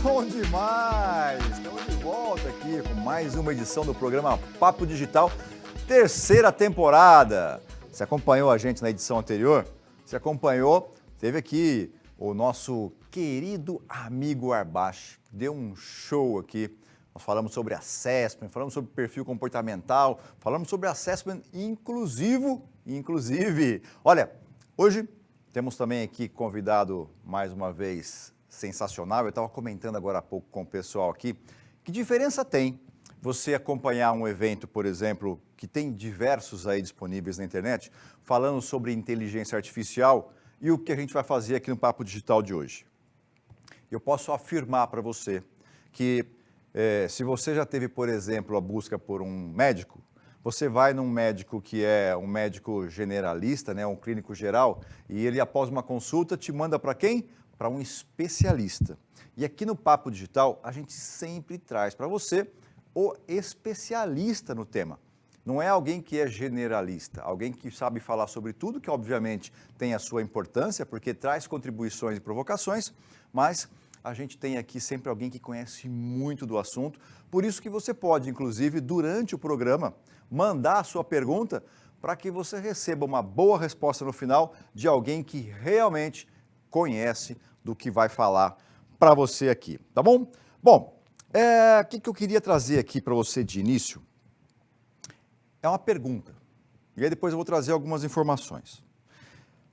Bom demais! Estamos de volta aqui com mais uma edição do programa Papo Digital, terceira temporada. Você acompanhou a gente na edição anterior? Você acompanhou? Teve aqui o nosso querido amigo Arbache, que deu um show aqui. Nós falamos sobre assessment, falamos sobre perfil comportamental, falamos sobre assessment inclusive. Olha, hoje temos também aqui convidado mais uma vez sensacional. Eu estava comentando agora há pouco com o pessoal aqui, que diferença tem você acompanhar um evento, por exemplo, que tem diversos aí disponíveis na internet, falando sobre inteligência artificial e o que a gente vai fazer aqui no Papo Digital de hoje. Eu posso afirmar para você que se você já teve, por exemplo, a busca por um médico, você vai num médico que é um médico generalista, né, um clínico geral, e ele após uma consulta te manda para quem? Para um especialista. E aqui no Papo Digital a gente sempre traz para você o especialista no tema. Não é alguém que é generalista, alguém que sabe falar sobre tudo, que obviamente tem a sua importância, porque traz contribuições e provocações, mas a gente tem aqui sempre alguém que conhece muito do assunto, por isso que você pode, inclusive, durante o programa, mandar a sua pergunta para que você receba uma boa resposta no final de alguém que realmente conhece do que vai falar para você aqui, tá bom? Bom, o que eu queria trazer aqui para você de início é uma pergunta, e aí depois eu vou trazer algumas informações.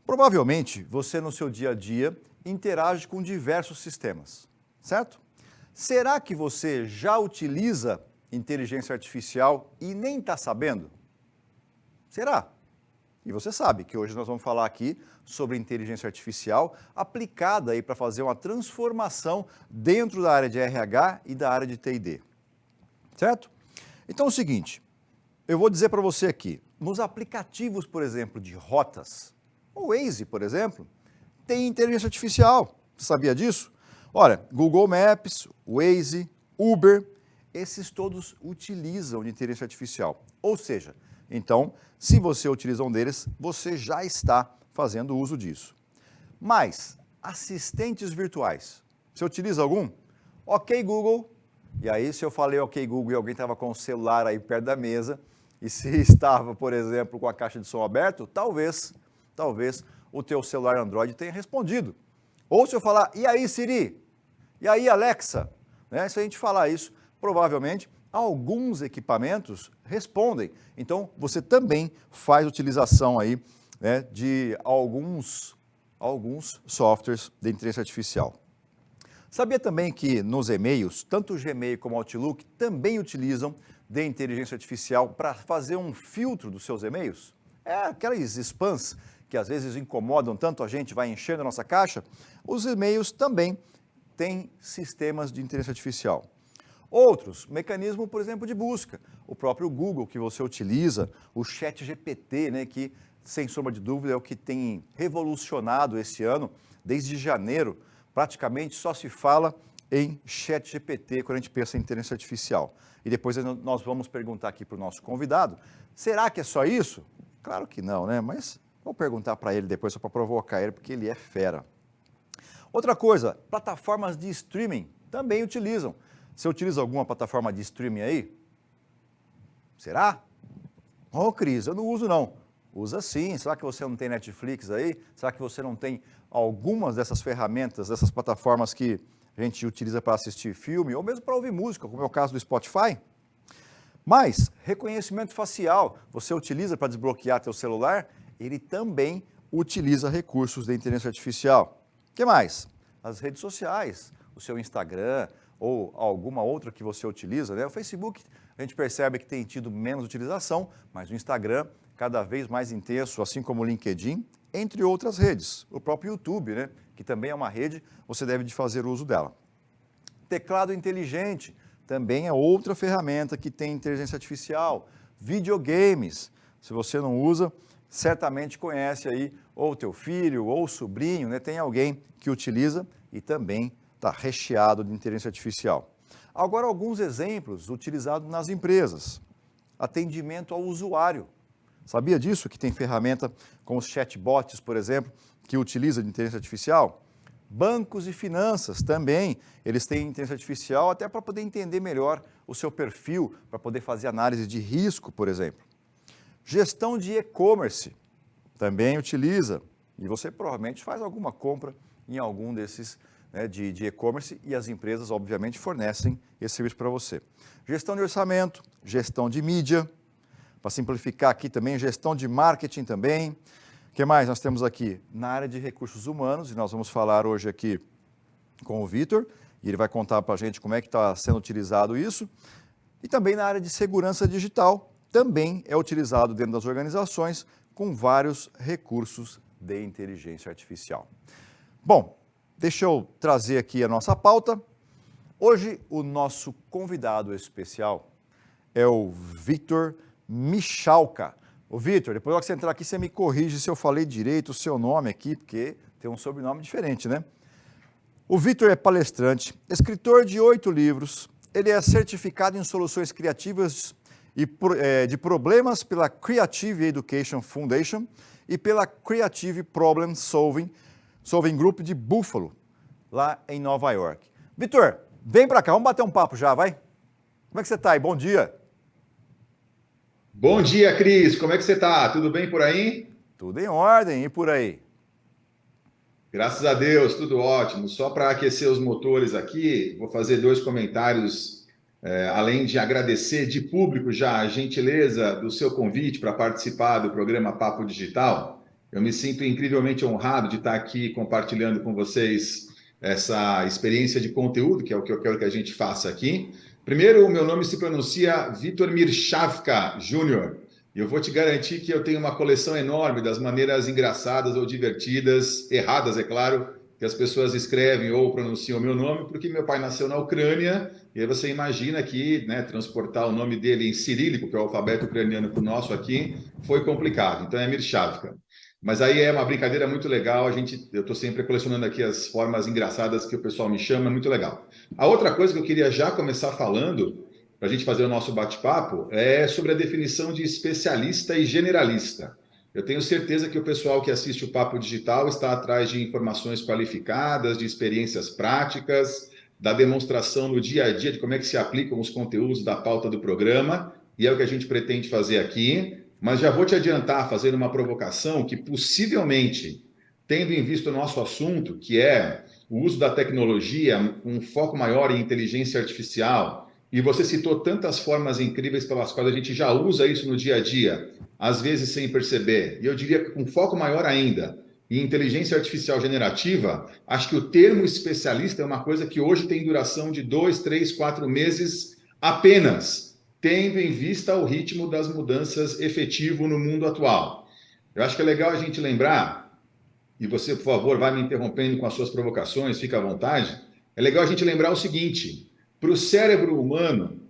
Provavelmente você no seu dia a dia interage com diversos sistemas, certo? Será que você já utiliza inteligência artificial e nem está sabendo? Será? E você sabe que hoje nós vamos falar aqui sobre inteligência artificial aplicada aí para fazer uma transformação dentro da área de RH e da área de T&D, certo? Então é o seguinte, eu vou dizer para você aqui, nos aplicativos, por exemplo, de rotas, o Waze, por exemplo, tem inteligência artificial. Você sabia disso? Olha, Google Maps, Waze, Uber, esses todos utilizam de inteligência artificial. Ou seja, então, se você utiliza um deles, você já está fazendo uso disso. Mas, assistentes virtuais, você utiliza algum? Ok, Google. E aí, se eu falei ok, Google e alguém estava com o celular aí perto da mesa, e se estava, por exemplo, com a caixa de som aberto, talvez o teu celular Android tenha respondido. Ou se eu falar, e aí Siri? E aí Alexa? Né? Se a gente falar isso, provavelmente alguns equipamentos respondem. Então, você também faz utilização aí, né, de alguns softwares de inteligência artificial. Sabia também que nos e-mails, tanto o Gmail como o Outlook também utilizam de inteligência artificial para fazer um filtro dos seus e-mails? Aqueles spams que às vezes incomodam tanto a gente, vai enchendo a nossa caixa, os e-mails também têm sistemas de inteligência artificial. Outros, mecanismo, por exemplo, de busca. O próprio Google que você utiliza, o ChatGPT, né, que, sem sombra de dúvida, é o que tem revolucionado esse ano. Desde janeiro, praticamente só se fala em ChatGPT quando a gente pensa em inteligência artificial. E depois nós vamos perguntar aqui para o nosso convidado, será que é só isso? Claro que não, né? Mas vou perguntar para ele depois, só para provocar ele, porque ele é fera. Outra coisa, plataformas de streaming também utilizam. Você utiliza alguma plataforma de streaming aí? Será? Ô, Cris, eu não uso não. Usa sim. Será que você não tem Netflix aí? Será que você não tem algumas dessas ferramentas, dessas plataformas que a gente utiliza para assistir filme ou mesmo para ouvir música, como é o caso do Spotify? Mas, reconhecimento facial, você utiliza para desbloquear teu celular? Ele também utiliza recursos de inteligência artificial. O que mais? As redes sociais, o seu Instagram ou alguma outra que você utiliza, né? O Facebook, a gente percebe que tem tido menos utilização, mas o Instagram cada vez mais intenso, assim como o LinkedIn, entre outras redes. O próprio YouTube, né? Que também é uma rede, você deve de fazer uso dela. Teclado inteligente também é outra ferramenta que tem inteligência artificial. Videogames, se você não usa, certamente conhece aí ou teu filho ou sobrinho, né? Tem alguém que utiliza e também está recheado de inteligência artificial. Agora, alguns exemplos utilizados nas empresas. Atendimento ao usuário. Sabia disso? Que tem ferramenta com os chatbots, por exemplo, que utiliza de inteligência artificial? Bancos e finanças também, eles têm inteligência artificial até para poder entender melhor o seu perfil, para poder fazer análise de risco, por exemplo. Gestão de e-commerce também utiliza, e você provavelmente faz alguma compra em algum desses de e-commerce e as empresas, obviamente, fornecem esse serviço para você. Gestão de orçamento, gestão de mídia, para simplificar aqui também, gestão de marketing também. O que mais nós temos aqui? Na área de recursos humanos, e nós vamos falar hoje aqui com o Vitor, e ele vai contar para a gente como é que está sendo utilizado isso. E também na área de segurança digital, também é utilizado dentro das organizações com vários recursos de inteligência artificial. Bom, deixa eu trazer aqui a nossa pauta. Hoje o nosso convidado especial é o Vitor Michalka. Ô Vitor, depois que você entrar aqui, você me corrige se eu falei direito o seu nome aqui, porque tem um sobrenome diferente, né? O Vitor é palestrante, escritor de 8 livros, ele é certificado em soluções criativas e de problemas pela Creative Education Foundation e pela Creative Problem Solving Group de Buffalo, lá em Nova York. Vitor, vem para cá, vamos bater um papo já, vai? Como é que você está aí? Bom dia. Bom dia, Cris. Como é que você está? Tudo bem por aí? Tudo em ordem e por aí? Graças a Deus, tudo ótimo. Só para aquecer os motores aqui, vou fazer 2 comentários, além de agradecer de público já a gentileza do seu convite para participar do programa Papo Digital. Eu me sinto incrivelmente honrado de estar aqui compartilhando com vocês essa experiência de conteúdo, que é o que eu quero que a gente faça aqui. Primeiro, o meu nome se pronuncia Vitor Michalka Júnior. E eu vou te garantir que eu tenho uma coleção enorme das maneiras engraçadas ou divertidas, erradas, é claro, que as pessoas escrevem ou pronunciam o meu nome, porque meu pai nasceu na Ucrânia, e aí você imagina que transportar o nome dele em cirílico, que é o alfabeto ucraniano, para o nosso aqui, foi complicado. Então é Michalka. Mas aí é uma brincadeira muito legal, eu estou sempre colecionando aqui as formas engraçadas que o pessoal me chama, é muito legal. A outra coisa que eu queria já começar falando, para a gente fazer o nosso bate-papo, é sobre a definição de especialista e generalista. Eu tenho certeza que o pessoal que assiste o Papo Digital está atrás de informações qualificadas, de experiências práticas, da demonstração no dia a dia de como é que se aplicam os conteúdos da pauta do programa, e é o que a gente pretende fazer aqui. Mas já vou te adiantar, fazendo uma provocação, que possivelmente, tendo em vista o nosso assunto, que é o uso da tecnologia com um foco maior em inteligência artificial, e você citou tantas formas incríveis pelas quais a gente já usa isso no dia a dia, às vezes sem perceber, e eu diria que com foco maior ainda em inteligência artificial generativa, acho que o termo especialista é uma coisa que hoje tem duração de 2, 3, 4 meses apenas, tendo em vista o ritmo das mudanças efetivo no mundo atual. Eu acho que é legal a gente lembrar, e você, por favor, vai me interrompendo com as suas provocações, fica à vontade, é legal a gente lembrar o seguinte: para o cérebro humano,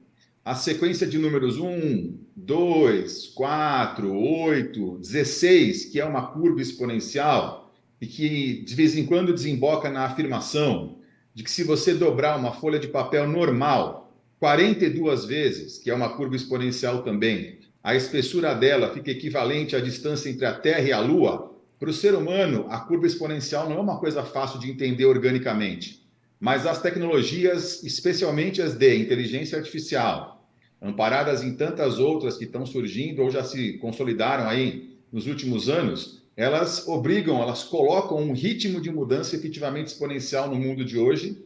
a sequência de números 1, 2, 4, 8, 16, que é uma curva exponencial e que de vez em quando desemboca na afirmação de que se você dobrar uma folha de papel normal 42 vezes, que é uma curva exponencial também, a espessura dela fica equivalente à distância entre a Terra e a Lua. Para o ser humano, a curva exponencial não é uma coisa fácil de entender organicamente, mas as tecnologias, especialmente as de inteligência artificial, amparadas em tantas outras que estão surgindo ou já se consolidaram aí nos últimos anos, elas obrigam, elas colocam um ritmo de mudança efetivamente exponencial no mundo de hoje.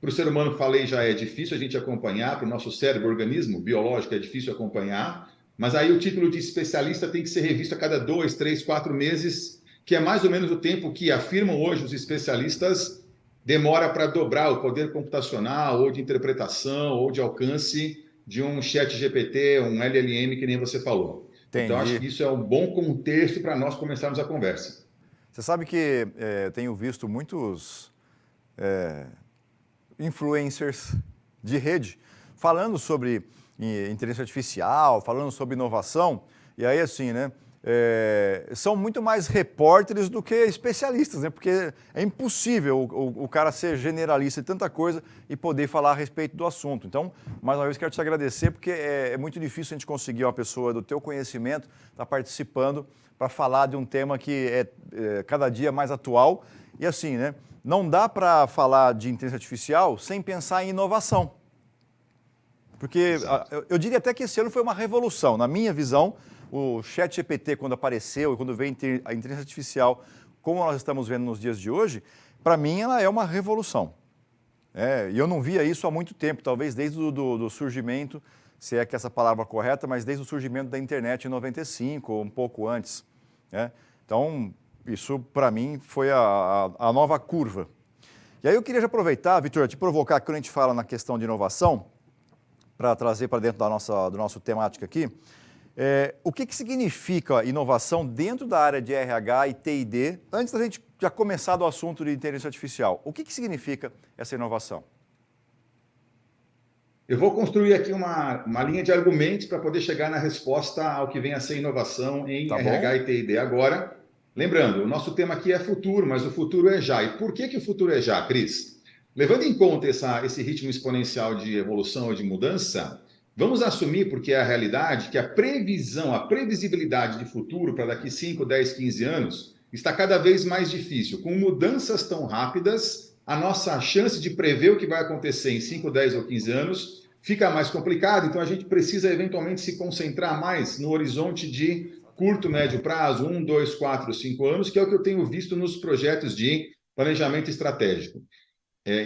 Para o ser humano, falei, já é difícil a gente acompanhar, para o nosso cérebro, organismo biológico, é difícil acompanhar, mas aí o título de especialista tem que ser revisto a cada 2, 3, 4 meses, que é mais ou menos o tempo que afirmam hoje os especialistas demora para dobrar o poder computacional, ou de interpretação, ou de alcance de um chat GPT, um LLM, que nem você falou. Então, acho Entendi. que isso é um bom contexto para nós começarmos a conversa. Você sabe que eu tenho visto muitos influencers de rede falando sobre inteligência artificial, falando sobre inovação, e aí assim, né? São muito mais repórteres do que especialistas, né? Porque é impossível o cara ser generalista de tanta coisa e poder falar a respeito do assunto. Então, mais uma vez, quero te agradecer, porque é muito difícil a gente conseguir uma pessoa do teu conhecimento estar participando para falar de um tema que é cada dia mais atual E assim, né? Não dá para falar de inteligência artificial sem pensar em inovação. Porque eu diria até que esse ano foi uma revolução. Na minha visão, o ChatGPT, quando apareceu e quando veio a inteligência artificial, como nós estamos vendo nos dias de hoje, para mim ela é uma revolução. E eu não via isso há muito tempo, talvez desde do surgimento, se é que essa palavra é correta, mas desde o surgimento da internet em 95, ou um pouco antes. Então, isso para mim foi a nova curva. E aí eu queria já aproveitar, Vitor, te provocar quando a gente fala na questão de inovação, para trazer para dentro da nossa temática aqui, o que significa inovação dentro da área de RH e TI&D, antes da gente já começar do assunto de inteligência artificial? O que significa essa inovação? Eu vou construir aqui uma linha de argumentos para poder chegar na resposta ao que vem a ser inovação em RH e TI&D. Agora, lembrando, o nosso tema aqui é futuro, mas o futuro é já. E por que o futuro é já, Cris? Levando em conta esse ritmo exponencial de evolução ou de mudança, vamos assumir, porque é a realidade, que a previsão, a previsibilidade de futuro para daqui 5, 10, 15 anos está cada vez mais difícil. Com mudanças tão rápidas, a nossa chance de prever o que vai acontecer em 5, 10 ou 15 anos fica mais complicado, então a gente precisa eventualmente se concentrar mais no horizonte de curto, médio prazo, 1, 2, 4, 5 anos, que é o que eu tenho visto nos projetos de planejamento estratégico.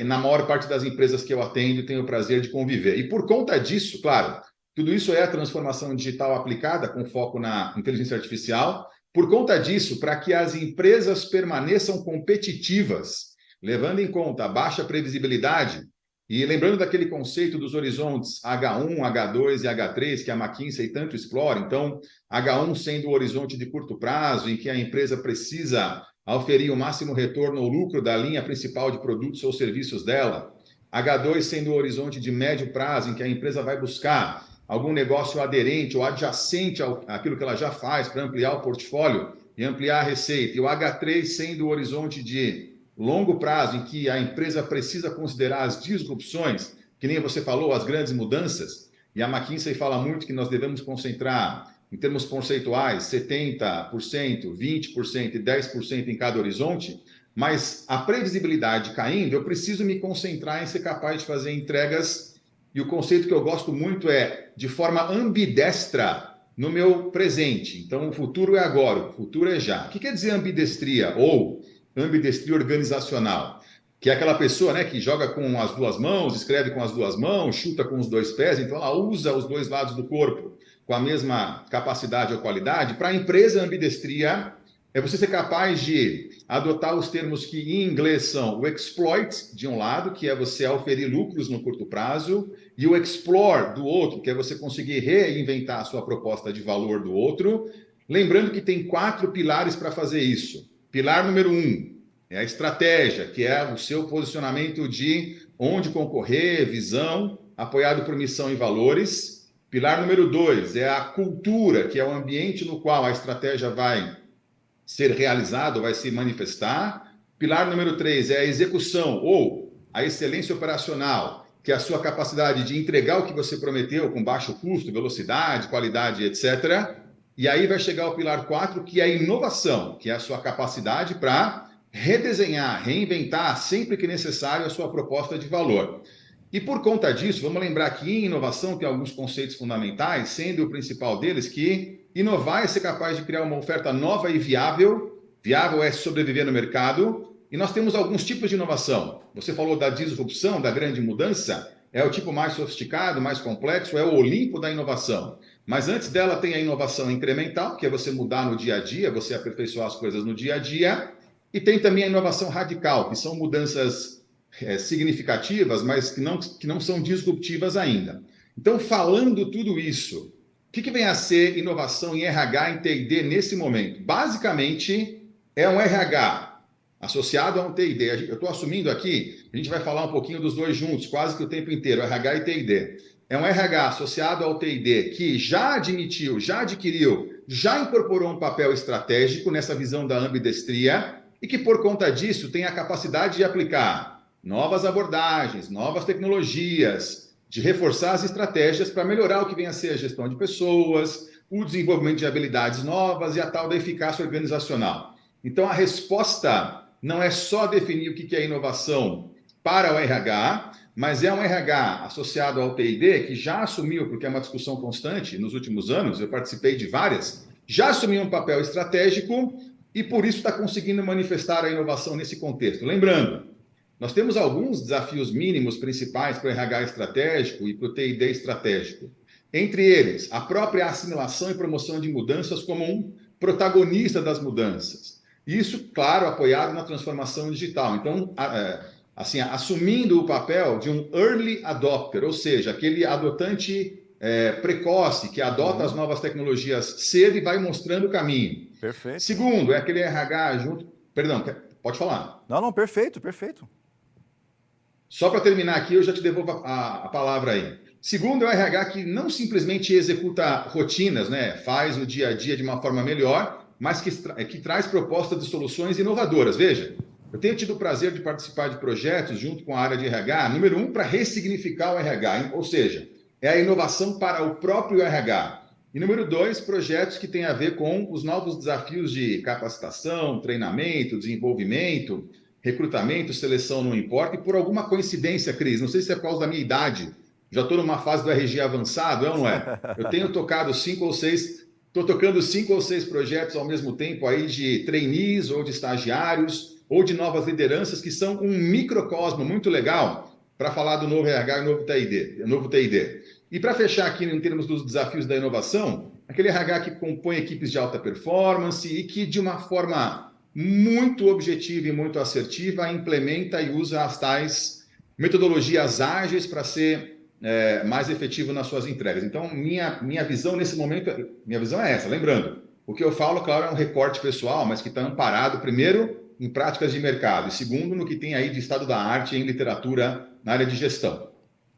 Na maior parte das empresas que eu atendo e tenho o prazer de conviver. E por conta disso, claro, tudo isso é a transformação digital aplicada com foco na inteligência artificial. Por conta disso, para que as empresas permaneçam competitivas, levando em conta a baixa previsibilidade, e lembrando daquele conceito dos horizontes H1, H2 e H3, que a McKinsey tanto explora, então, H1 sendo o horizonte de curto prazo, em que a empresa precisa oferir o máximo retorno ou lucro da linha principal de produtos ou serviços dela, H2 sendo o horizonte de médio prazo, em que a empresa vai buscar algum negócio aderente ou adjacente àquilo que ela já faz para ampliar o portfólio e ampliar a receita, e o H3 sendo o horizonte de longo prazo, em que a empresa precisa considerar as disrupções, que nem você falou, as grandes mudanças, e a McKinsey fala muito que nós devemos concentrar, em termos conceituais, 70%, 20% e 10% em cada horizonte, mas a previsibilidade caindo, eu preciso me concentrar em ser capaz de fazer entregas, e o conceito que eu gosto muito é de forma ambidestra no meu presente. Então, o futuro é agora, o futuro é já. O que quer dizer ambidestria ou ambidestria organizacional? Que é aquela pessoa, né, que joga com as duas mãos, escreve com as duas mãos, chuta com os dois pés, então ela usa os dois lados do corpo com a mesma capacidade ou qualidade. Para a empresa, ambidestria é você ser capaz de adotar os termos que em inglês são o exploit, de um lado, que é você oferir lucros no curto prazo, e o explore, do outro, que é você conseguir reinventar a sua proposta de valor do outro. Lembrando que tem 4 pilares para fazer isso. Pilar número 1 é a estratégia, que é o seu posicionamento de onde concorrer, visão, apoiado por missão e valores. Pilar número 2 é a cultura, que é o ambiente no qual a estratégia vai ser realizada, vai se manifestar. Pilar número 3 é a execução, ou a excelência operacional, que é a sua capacidade de entregar o que você prometeu com baixo custo, velocidade, qualidade, etc. E aí vai chegar o pilar 4, que é a inovação, que é a sua capacidade para redesenhar, reinventar, sempre que necessário, a sua proposta de valor. E por conta disso, vamos lembrar que em inovação tem alguns conceitos fundamentais, sendo o principal deles que inovar é ser capaz de criar uma oferta nova e viável. Viável é sobreviver no mercado. E nós temos alguns tipos de inovação. Você falou da disrupção, da grande mudança. É o tipo mais sofisticado, mais complexo, é o Olimpo da inovação. Mas antes dela tem a inovação incremental, que é você mudar no dia a dia, você aperfeiçoar as coisas no dia a dia. E tem também a inovação radical, que são mudanças significativas, mas que não são disruptivas ainda. Então, falando tudo isso, o que vem a ser inovação em RH, em TI&D nesse momento? Basicamente, é um RH associado a um TI&D. Eu estou assumindo aqui, a gente vai falar um pouquinho dos dois juntos, quase que o tempo inteiro, RH e TI&D. É um RH associado ao TI&D que já admitiu, já adquiriu, já incorporou um papel estratégico nessa visão da ambidestria e que, por conta disso, tem a capacidade de aplicar novas abordagens, novas tecnologias, de reforçar as estratégias para melhorar o que vem a ser a gestão de pessoas, o desenvolvimento de habilidades novas e a tal da eficácia organizacional. Então, a resposta não é só definir o que é inovação para o RH, mas é um RH associado ao TID que já assumiu, porque é uma discussão constante nos últimos anos, eu participei de várias, já assumiu um papel estratégico e por isso está conseguindo manifestar a inovação nesse contexto. Lembrando, nós temos alguns desafios mínimos principais para o RH estratégico e para o TID estratégico. Entre eles, a própria assimilação e promoção de mudanças como um protagonista das mudanças. Isso, claro, apoiado na transformação digital. Então, assim, assumindo o papel de um early adopter, ou seja, aquele adotante precoce que adota as novas tecnologias cedo e vai mostrando o caminho. Perfeito. Segundo, é aquele RH junto... Perdão, pode falar. Não, perfeito, perfeito. Só para terminar aqui, eu já te devolvo a palavra aí. Segundo, é o RH que não simplesmente executa rotinas, né? Faz o dia a dia de uma forma melhor, mas que traz propostas de soluções inovadoras. Veja, eu tenho tido o prazer de participar de projetos junto com a área de RH, número 1, para ressignificar o RH, ou seja, é a inovação para o próprio RH. E número 2, projetos que têm a ver com os novos desafios de capacitação, treinamento, desenvolvimento, recrutamento, seleção, não importa. E por alguma coincidência, Cris, não sei se é por causa da minha idade, já estou numa fase do RG avançado, é ou não é? Eu tenho tocado estou tocando 5 ou 6 projetos ao mesmo tempo aí de trainees ou de estagiários ou de novas lideranças que são um microcosmo muito legal para falar do novo RH e novo TID. E para fechar aqui em termos dos desafios da inovação, aquele RH que compõe equipes de alta performance e que de uma forma muito objetiva e muito assertiva implementa e usa as tais metodologias ágeis para ser mais efetivo nas suas entregas. Então, minha visão nesse momento, minha visão é essa. Lembrando, o que eu falo, claro, é um recorte pessoal, mas que está amparado, primeiro, em práticas de mercado, e segundo, no que tem aí de estado da arte em literatura na área de gestão.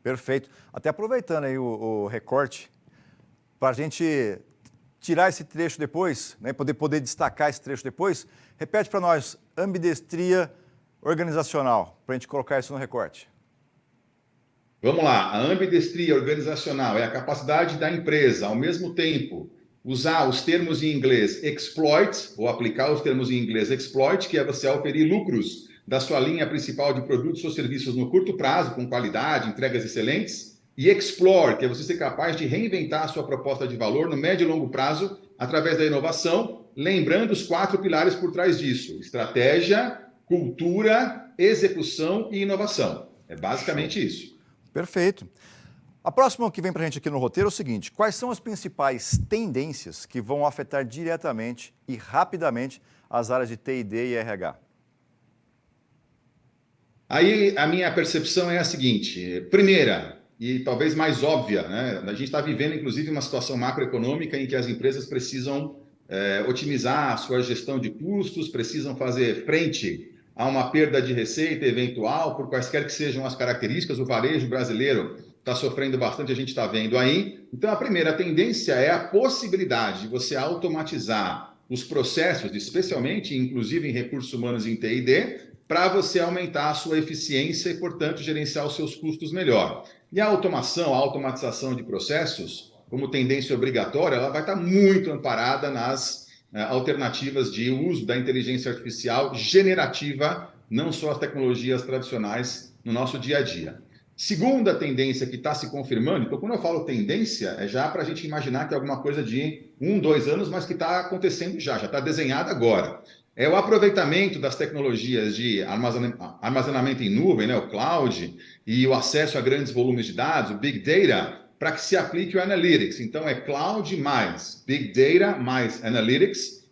Perfeito. Até aproveitando aí o recorte, para a gente tirar esse trecho depois, né, poder destacar esse trecho depois, repete para nós, ambidestria organizacional, para a gente colocar isso no recorte. Vamos lá, a ambidestria organizacional é a capacidade da empresa, ao mesmo tempo, usar os termos em inglês exploit, ou aplicar os termos em inglês exploit, que é você oferir lucros da sua linha principal de produtos ou serviços no curto prazo, com qualidade, entregas excelentes, e explore, que é você ser capaz de reinventar a sua proposta de valor no médio e longo prazo, através da inovação, lembrando os 4 pilares por trás disso: estratégia, cultura, execução e inovação. É basicamente isso. Perfeito. A próxima que vem para a gente aqui no roteiro é o seguinte: quais são as principais tendências que vão afetar diretamente e rapidamente as áreas de TID e RH? Aí a minha percepção é a seguinte: primeira, e talvez mais óbvia, né? A gente está vivendo, inclusive, uma situação macroeconômica em que as empresas precisam otimizar a sua gestão de custos, precisam fazer frente a uma perda de receita eventual, por quaisquer que sejam as características. O varejo brasileiro está sofrendo bastante, a gente está vendo aí. Então, a primeira tendência é a possibilidade de você automatizar os processos, especialmente, inclusive em recursos humanos e em TID, para você aumentar a sua eficiência e, portanto, gerenciar os seus custos melhor. E a automação, a automatização de processos, como tendência obrigatória, ela vai estar muito amparada nas alternativas de uso da inteligência artificial generativa, não só as tecnologias tradicionais no nosso dia a dia. Segunda tendência que está se confirmando, então quando eu falo tendência, é já para a gente imaginar que é alguma coisa de 1, 2 anos, mas que está acontecendo já está desenhada agora. É o aproveitamento das tecnologias de armazenamento em nuvem, né, o cloud, e o acesso a grandes volumes de dados, o Big Data, para que se aplique o Analytics. Então, é Cloud mais Big Data mais Analytics,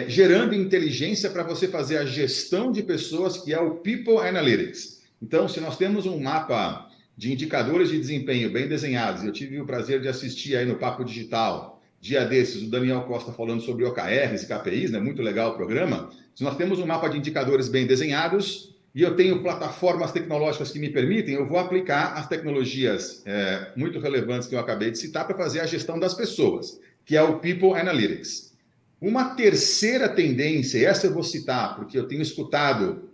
gerando inteligência para você fazer a gestão de pessoas, que é o People Analytics. Então, se nós temos um mapa de indicadores de desempenho bem desenhados, eu tive o prazer de assistir aí no Papo Digital, dia desses, o Daniel Costa falando sobre OKRs e KPIs, né? Muito legal o programa. Se nós temos um mapa de indicadores bem desenhados e eu tenho plataformas tecnológicas que me permitem, eu vou aplicar as tecnologias muito relevantes que eu acabei de citar para fazer a gestão das pessoas, que é o People Analytics. Uma terceira tendência, e essa eu vou citar, porque eu tenho escutado,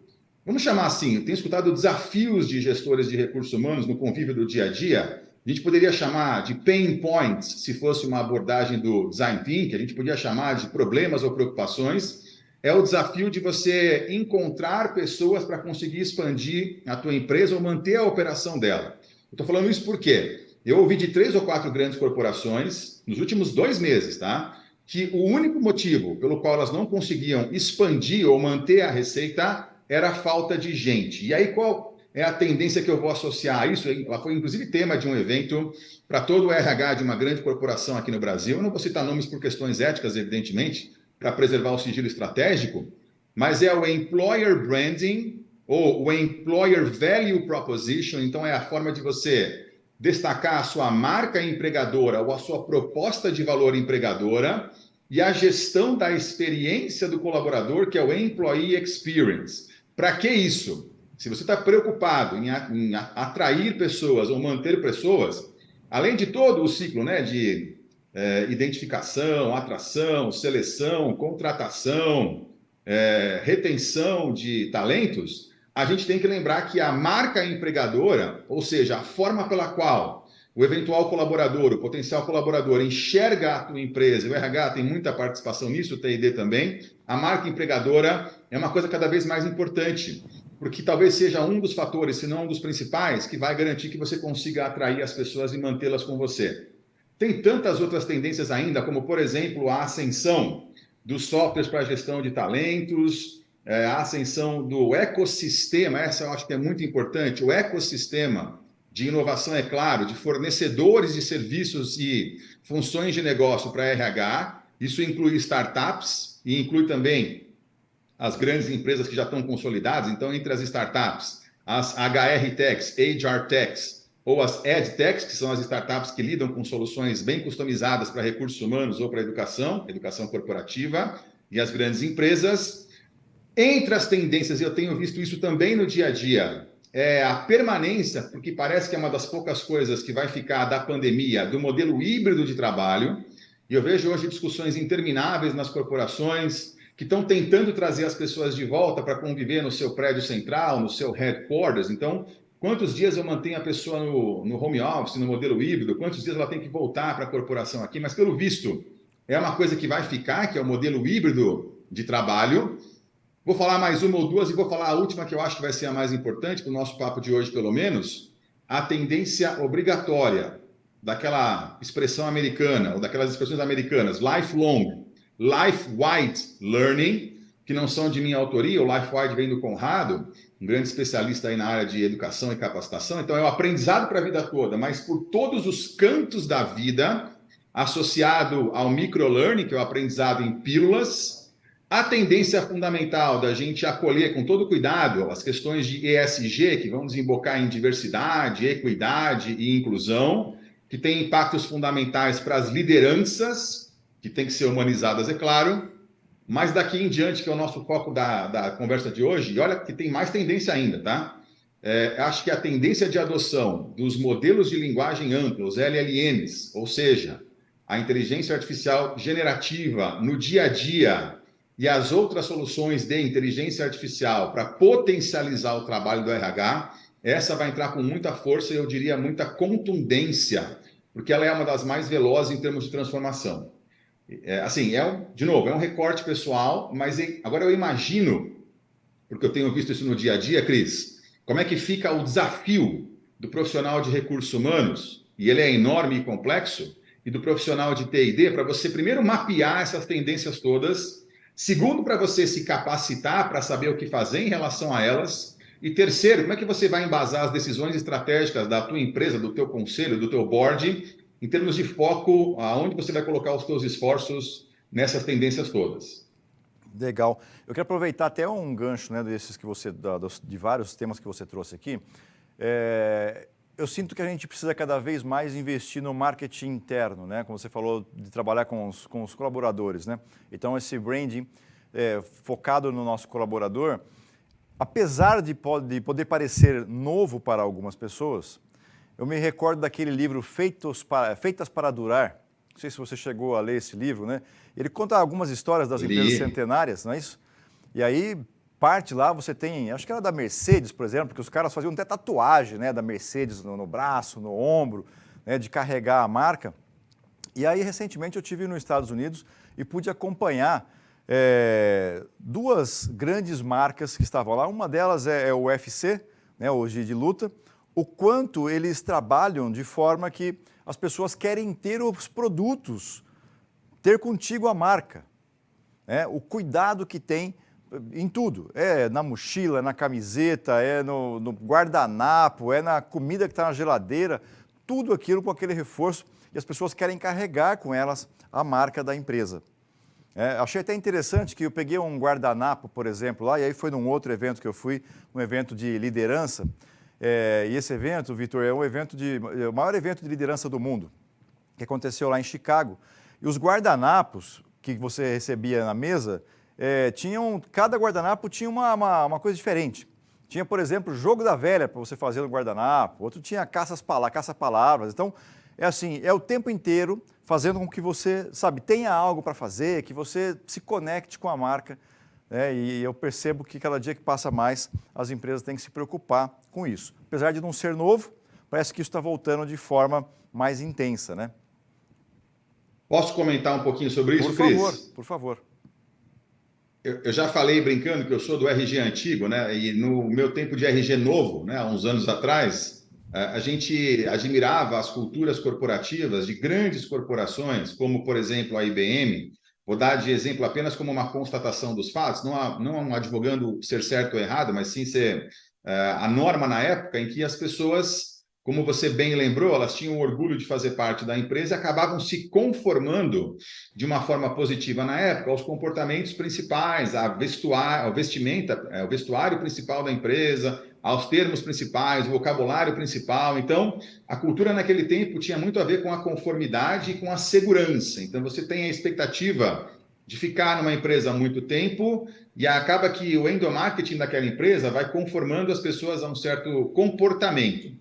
vamos chamar assim, eu tenho escutado desafios de gestores de recursos humanos no convívio do dia a dia. A gente poderia chamar de pain points, se fosse uma abordagem do design thinking, a gente poderia chamar de problemas ou preocupações. é o desafio de você encontrar pessoas para conseguir expandir a tua empresa ou manter a operação dela. Eu estou falando isso porque eu ouvi de 3 ou 4 grandes corporações nos últimos 2 meses, tá? Que o único motivo pelo qual elas não conseguiam expandir ou manter a receita era a falta de gente. E aí qual é a tendência que eu vou associar a isso? Ela foi inclusive tema de um evento para todo o RH de uma grande corporação aqui no Brasil. Eu não vou citar nomes por questões éticas, evidentemente, para preservar o sigilo estratégico, mas é o Employer Branding ou o Employer Value Proposition. Então, é a forma de você destacar a sua marca empregadora ou a sua proposta de valor empregadora e a gestão da experiência do colaborador, que é o Employee Experience. Para que isso? Se você está preocupado em atrair pessoas ou manter pessoas, além de todo o ciclo, né, de identificação, atração, seleção, contratação, retenção de talentos, a gente tem que lembrar que a marca empregadora, ou seja, a forma pela qual o eventual colaborador, o potencial colaborador enxerga a tua empresa, o RH tem muita participação nisso, o TID também, a marca empregadora é uma coisa cada vez mais importante, porque talvez seja um dos fatores, se não um dos principais, que vai garantir que você consiga atrair as pessoas e mantê-las com você. Tem tantas outras tendências ainda, como, por exemplo, a ascensão dos softwares para gestão de talentos, a ascensão do ecossistema, essa eu acho que é muito importante, o ecossistema de inovação, é claro, de fornecedores de serviços e funções de negócio para RH. Isso inclui startups e inclui também as grandes empresas que já estão consolidadas. Então, entre as startups, as HR Techs, HR Techs, ou as EdTechs, que são as startups que lidam com soluções bem customizadas para recursos humanos ou para educação corporativa, e as grandes empresas. Entre as tendências, e eu tenho visto isso também no dia a dia, é a permanência, porque parece que é uma das poucas coisas que vai ficar da pandemia, do modelo híbrido de trabalho, e eu vejo hoje discussões intermináveis nas corporações que estão tentando trazer as pessoas de volta para conviver no seu prédio central, no seu headquarters. Então, quantos dias eu mantenho a pessoa no home office, no modelo híbrido? Quantos dias ela tem que voltar para a corporação aqui? Mas, pelo visto, é uma coisa que vai ficar, que é o modelo híbrido de trabalho. Vou falar mais uma ou duas e vou falar a última, que eu acho que vai ser a mais importante para o nosso papo de hoje, pelo menos. A tendência obrigatória daquela expressão americana, ou daquelas expressões americanas, lifelong, life-wide learning, que não são de minha autoria. O life-wide vem do Conrado, um grande especialista aí na área de educação e capacitação. Então, é o aprendizado para a vida toda, mas por todos os cantos da vida, associado ao microlearning, que é o aprendizado em pílulas. A tendência fundamental da gente acolher com todo cuidado as questões de ESG, que vão desembocar em diversidade, equidade e inclusão, que tem impactos fundamentais para as lideranças, que têm que ser humanizadas, é claro, mas daqui em diante, que é o nosso foco da conversa de hoje, e olha que tem mais tendência ainda, tá? Acho que a tendência de adoção dos modelos de linguagem ampla, os LLMs, ou seja, a inteligência artificial generativa no dia a dia, e as outras soluções de inteligência artificial para potencializar o trabalho do RH, essa vai entrar com muita força e eu diria muita contundência, porque ela é uma das mais velozes em termos de transformação. De novo, é um recorte pessoal, mas agora eu imagino, porque eu tenho visto isso no dia a dia, Cris, como é que fica o desafio do profissional de recursos humanos, e ele é enorme e complexo, e do profissional de TI&D, para você primeiro mapear essas tendências todas. Segundo, para você se capacitar para saber o que fazer em relação a elas. E terceiro, como é que você vai embasar as decisões estratégicas da tua empresa, do teu conselho, do teu board, em termos de foco, aonde você vai colocar os teus esforços nessas tendências todas. Legal. Eu quero aproveitar até um gancho, né, desses que de vários temas que você trouxe aqui. Eu sinto que a gente precisa cada vez mais investir no marketing interno, né? Como você falou, de trabalhar com os colaboradores, né? Então, esse branding focado no nosso colaborador, apesar de poder parecer novo para algumas pessoas, eu me recordo daquele livro Feitas para Durar. Não sei se você chegou a ler esse livro, né? Ele conta algumas histórias das empresas centenárias, não é isso? E aí, parte lá, você tem, acho que era da Mercedes, por exemplo, que os caras faziam até tatuagem, né, da Mercedes no braço, no ombro, né, de carregar a marca. E aí, recentemente, eu estive nos Estados Unidos e pude acompanhar duas grandes marcas que estavam lá. Uma delas é o UFC, né, hoje de luta, o quanto eles trabalham de forma que as pessoas querem ter os produtos, ter contigo a marca, né, o cuidado que tem em tudo, na mochila, na camiseta, no guardanapo, na comida que está na geladeira, tudo aquilo com aquele reforço e as pessoas querem carregar com elas a marca da empresa. Achei até interessante que eu peguei um guardanapo, por exemplo, lá, e aí foi num outro evento que eu fui, um evento de liderança, e esse evento, Vitor, é o maior evento de liderança do mundo, que aconteceu lá em Chicago, e os guardanapos que você recebia na mesa, cada guardanapo tinha uma coisa diferente. Tinha, por exemplo, jogo da velha para você fazer no guardanapo, outro tinha caça-palavras. Então, é o tempo inteiro fazendo com que você, tenha algo para fazer, que você se conecte com a marca. E eu percebo que cada dia que passa mais, as empresas têm que se preocupar com isso. Apesar de não ser novo, parece que isso está voltando de forma mais intensa, né? Posso comentar um pouquinho sobre isso, Cris? Por favor. Eu já falei brincando que eu sou do RG antigo, né? E no meu tempo de RG novo, né, há uns anos atrás, a gente admirava as culturas corporativas de grandes corporações, como, por exemplo, a IBM. Vou dar de exemplo apenas como uma constatação dos fatos, não advogando ser certo ou errado, mas sim ser a norma na época em que as pessoas, como você bem lembrou, elas tinham orgulho de fazer parte da empresa e acabavam se conformando de uma forma positiva na época aos comportamentos principais, ao vestimenta, o vestuário principal da empresa, aos termos principais, o vocabulário principal. Então, a cultura naquele tempo tinha muito a ver com a conformidade e com a segurança. Então, você tem a expectativa de ficar numa empresa há muito tempo e acaba que o endomarketing daquela empresa vai conformando as pessoas a um certo comportamento.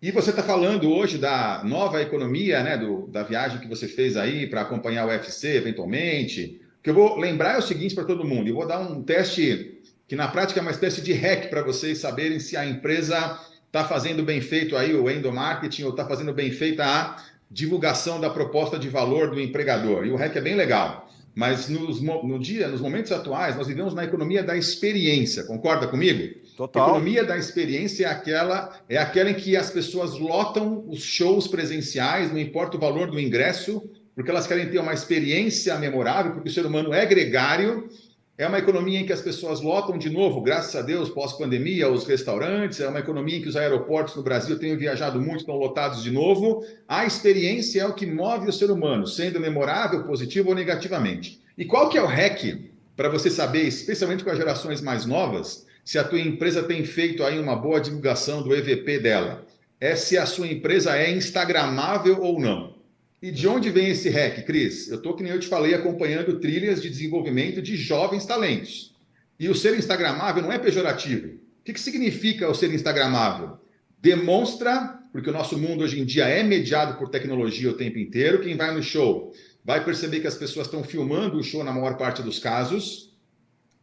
E você está falando hoje da nova economia, né, da viagem que você fez aí para acompanhar o UFC, eventualmente. O que eu vou lembrar é o seguinte para todo mundo, eu vou dar um teste que na prática é uma espécie de hack para vocês saberem se a empresa está fazendo bem feito aí o endomarketing ou está fazendo bem feita a divulgação da proposta de valor do empregador. E o hack é bem legal. Mas nos momentos atuais, nós vivemos na economia da experiência, concorda comigo? Total. Economia da experiência é aquela em que as pessoas lotam os shows presenciais, não importa o valor do ingresso, porque elas querem ter uma experiência memorável, porque o ser humano é gregário. É uma economia em que as pessoas lotam de novo, graças a Deus, pós-pandemia, os restaurantes. É uma economia em que os aeroportos no Brasil têm viajado muito, estão lotados de novo. A experiência é o que move o ser humano, sendo memorável, positivo ou negativamente. E qual que é o hack para você saber, especialmente com as gerações mais novas, se a tua empresa tem feito aí uma boa divulgação do EVP dela? É se a sua empresa é instagramável ou não. E de onde vem esse hack, Cris? Eu estou, que nem eu te falei, acompanhando trilhas de desenvolvimento de jovens talentos. E o ser instagramável não é pejorativo. O que significa o ser instagramável? Demonstra, porque o nosso mundo hoje em dia é mediado por tecnologia o tempo inteiro, quem vai no show vai perceber que as pessoas estão filmando o show na maior parte dos casos,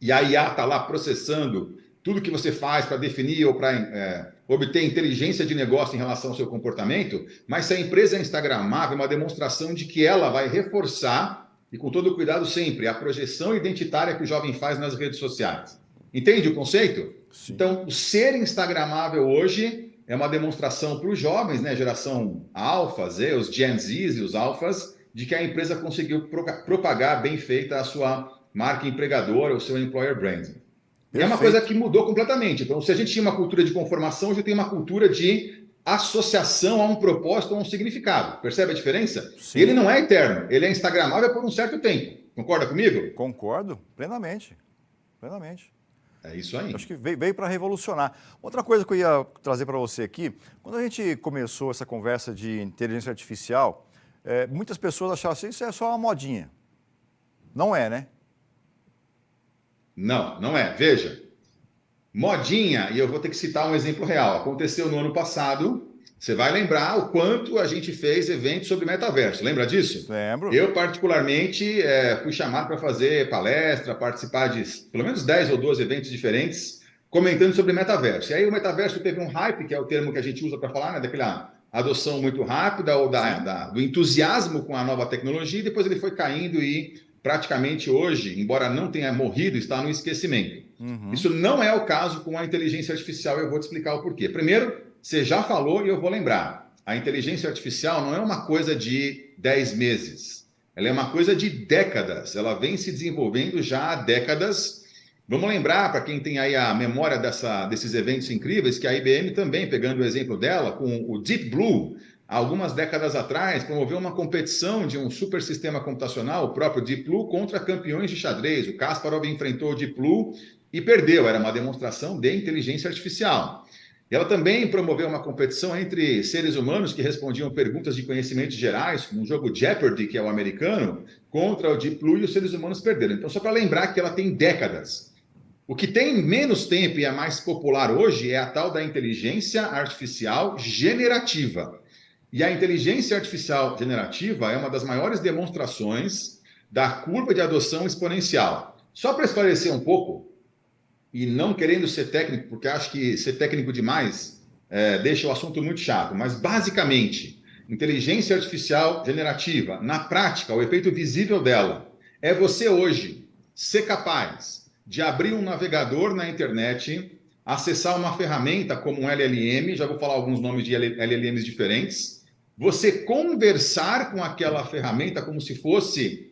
e a IA está lá processando tudo que você faz para definir ou para obter inteligência de negócio em relação ao seu comportamento, mas se a empresa é instagramável, é uma demonstração de que ela vai reforçar, e com todo cuidado sempre, a projeção identitária que o jovem faz nas redes sociais. Entende o conceito? Sim. Então, o ser instagramável hoje é uma demonstração para os jovens, né, geração alfa, Z, os Gen Zs e os alfas, de que a empresa conseguiu propagar bem feita a sua marca empregadora, o seu employer branding. E é uma coisa que mudou completamente. Então, se a gente tinha uma cultura de conformação, a gente tem uma cultura de associação a um propósito, a um significado. Percebe a diferença? Sim. Ele não é eterno, ele é instagramável por um certo tempo. Concorda comigo? Concordo, plenamente. Plenamente. É isso aí. Acho que veio para revolucionar. Outra coisa que eu ia trazer para você aqui, quando a gente começou essa conversa de inteligência artificial, muitas pessoas achavam assim, isso é só uma modinha. Não é, né? Não, não é. Veja, modinha, e eu vou ter que citar um exemplo real. Aconteceu no ano passado, você vai lembrar o quanto a gente fez eventos sobre metaverso. Lembra disso? Lembro. Eu, particularmente, fui chamado para fazer palestra, participar de pelo menos 10 ou 12 eventos diferentes, comentando sobre metaverso. E aí o metaverso teve um hype, que é o termo que a gente usa para falar, né, daquela adoção muito rápida ou do entusiasmo com a nova tecnologia, e depois ele foi caindo e praticamente hoje, embora não tenha morrido, está no esquecimento. Isso não é o caso com a inteligência artificial e eu vou te explicar o porquê. Primeiro, você já falou e eu vou lembrar. A inteligência artificial não é uma coisa de 10 meses. Ela é uma coisa de décadas. Ela vem se desenvolvendo já há décadas. Vamos lembrar, para quem tem aí a memória desses eventos incríveis, que a IBM também, pegando o exemplo dela, com o Deep Blue, há algumas décadas atrás, promoveu uma competição de um super sistema computacional, o próprio Deep Blue, contra campeões de xadrez. O Kasparov enfrentou o Deep Blue e perdeu. Era uma demonstração de inteligência artificial. Ela também promoveu uma competição entre seres humanos que respondiam perguntas de conhecimentos gerais, no jogo Jeopardy, que é o americano, contra o Deep Blue, e os seres humanos perderam. Então, só para lembrar que ela tem décadas. O que tem menos tempo e é mais popular hoje é a tal da inteligência artificial generativa. E a inteligência artificial generativa é uma das maiores demonstrações da curva de adoção exponencial. Só para esclarecer um pouco, e não querendo ser técnico, porque acho que ser técnico demais deixa o assunto muito chato, mas basicamente, inteligência artificial generativa, na prática, o efeito visível dela é você hoje ser capaz de abrir um navegador na internet, acessar uma ferramenta como um LLM, já vou falar alguns nomes de LLMs diferentes, você conversar com aquela ferramenta como se fosse,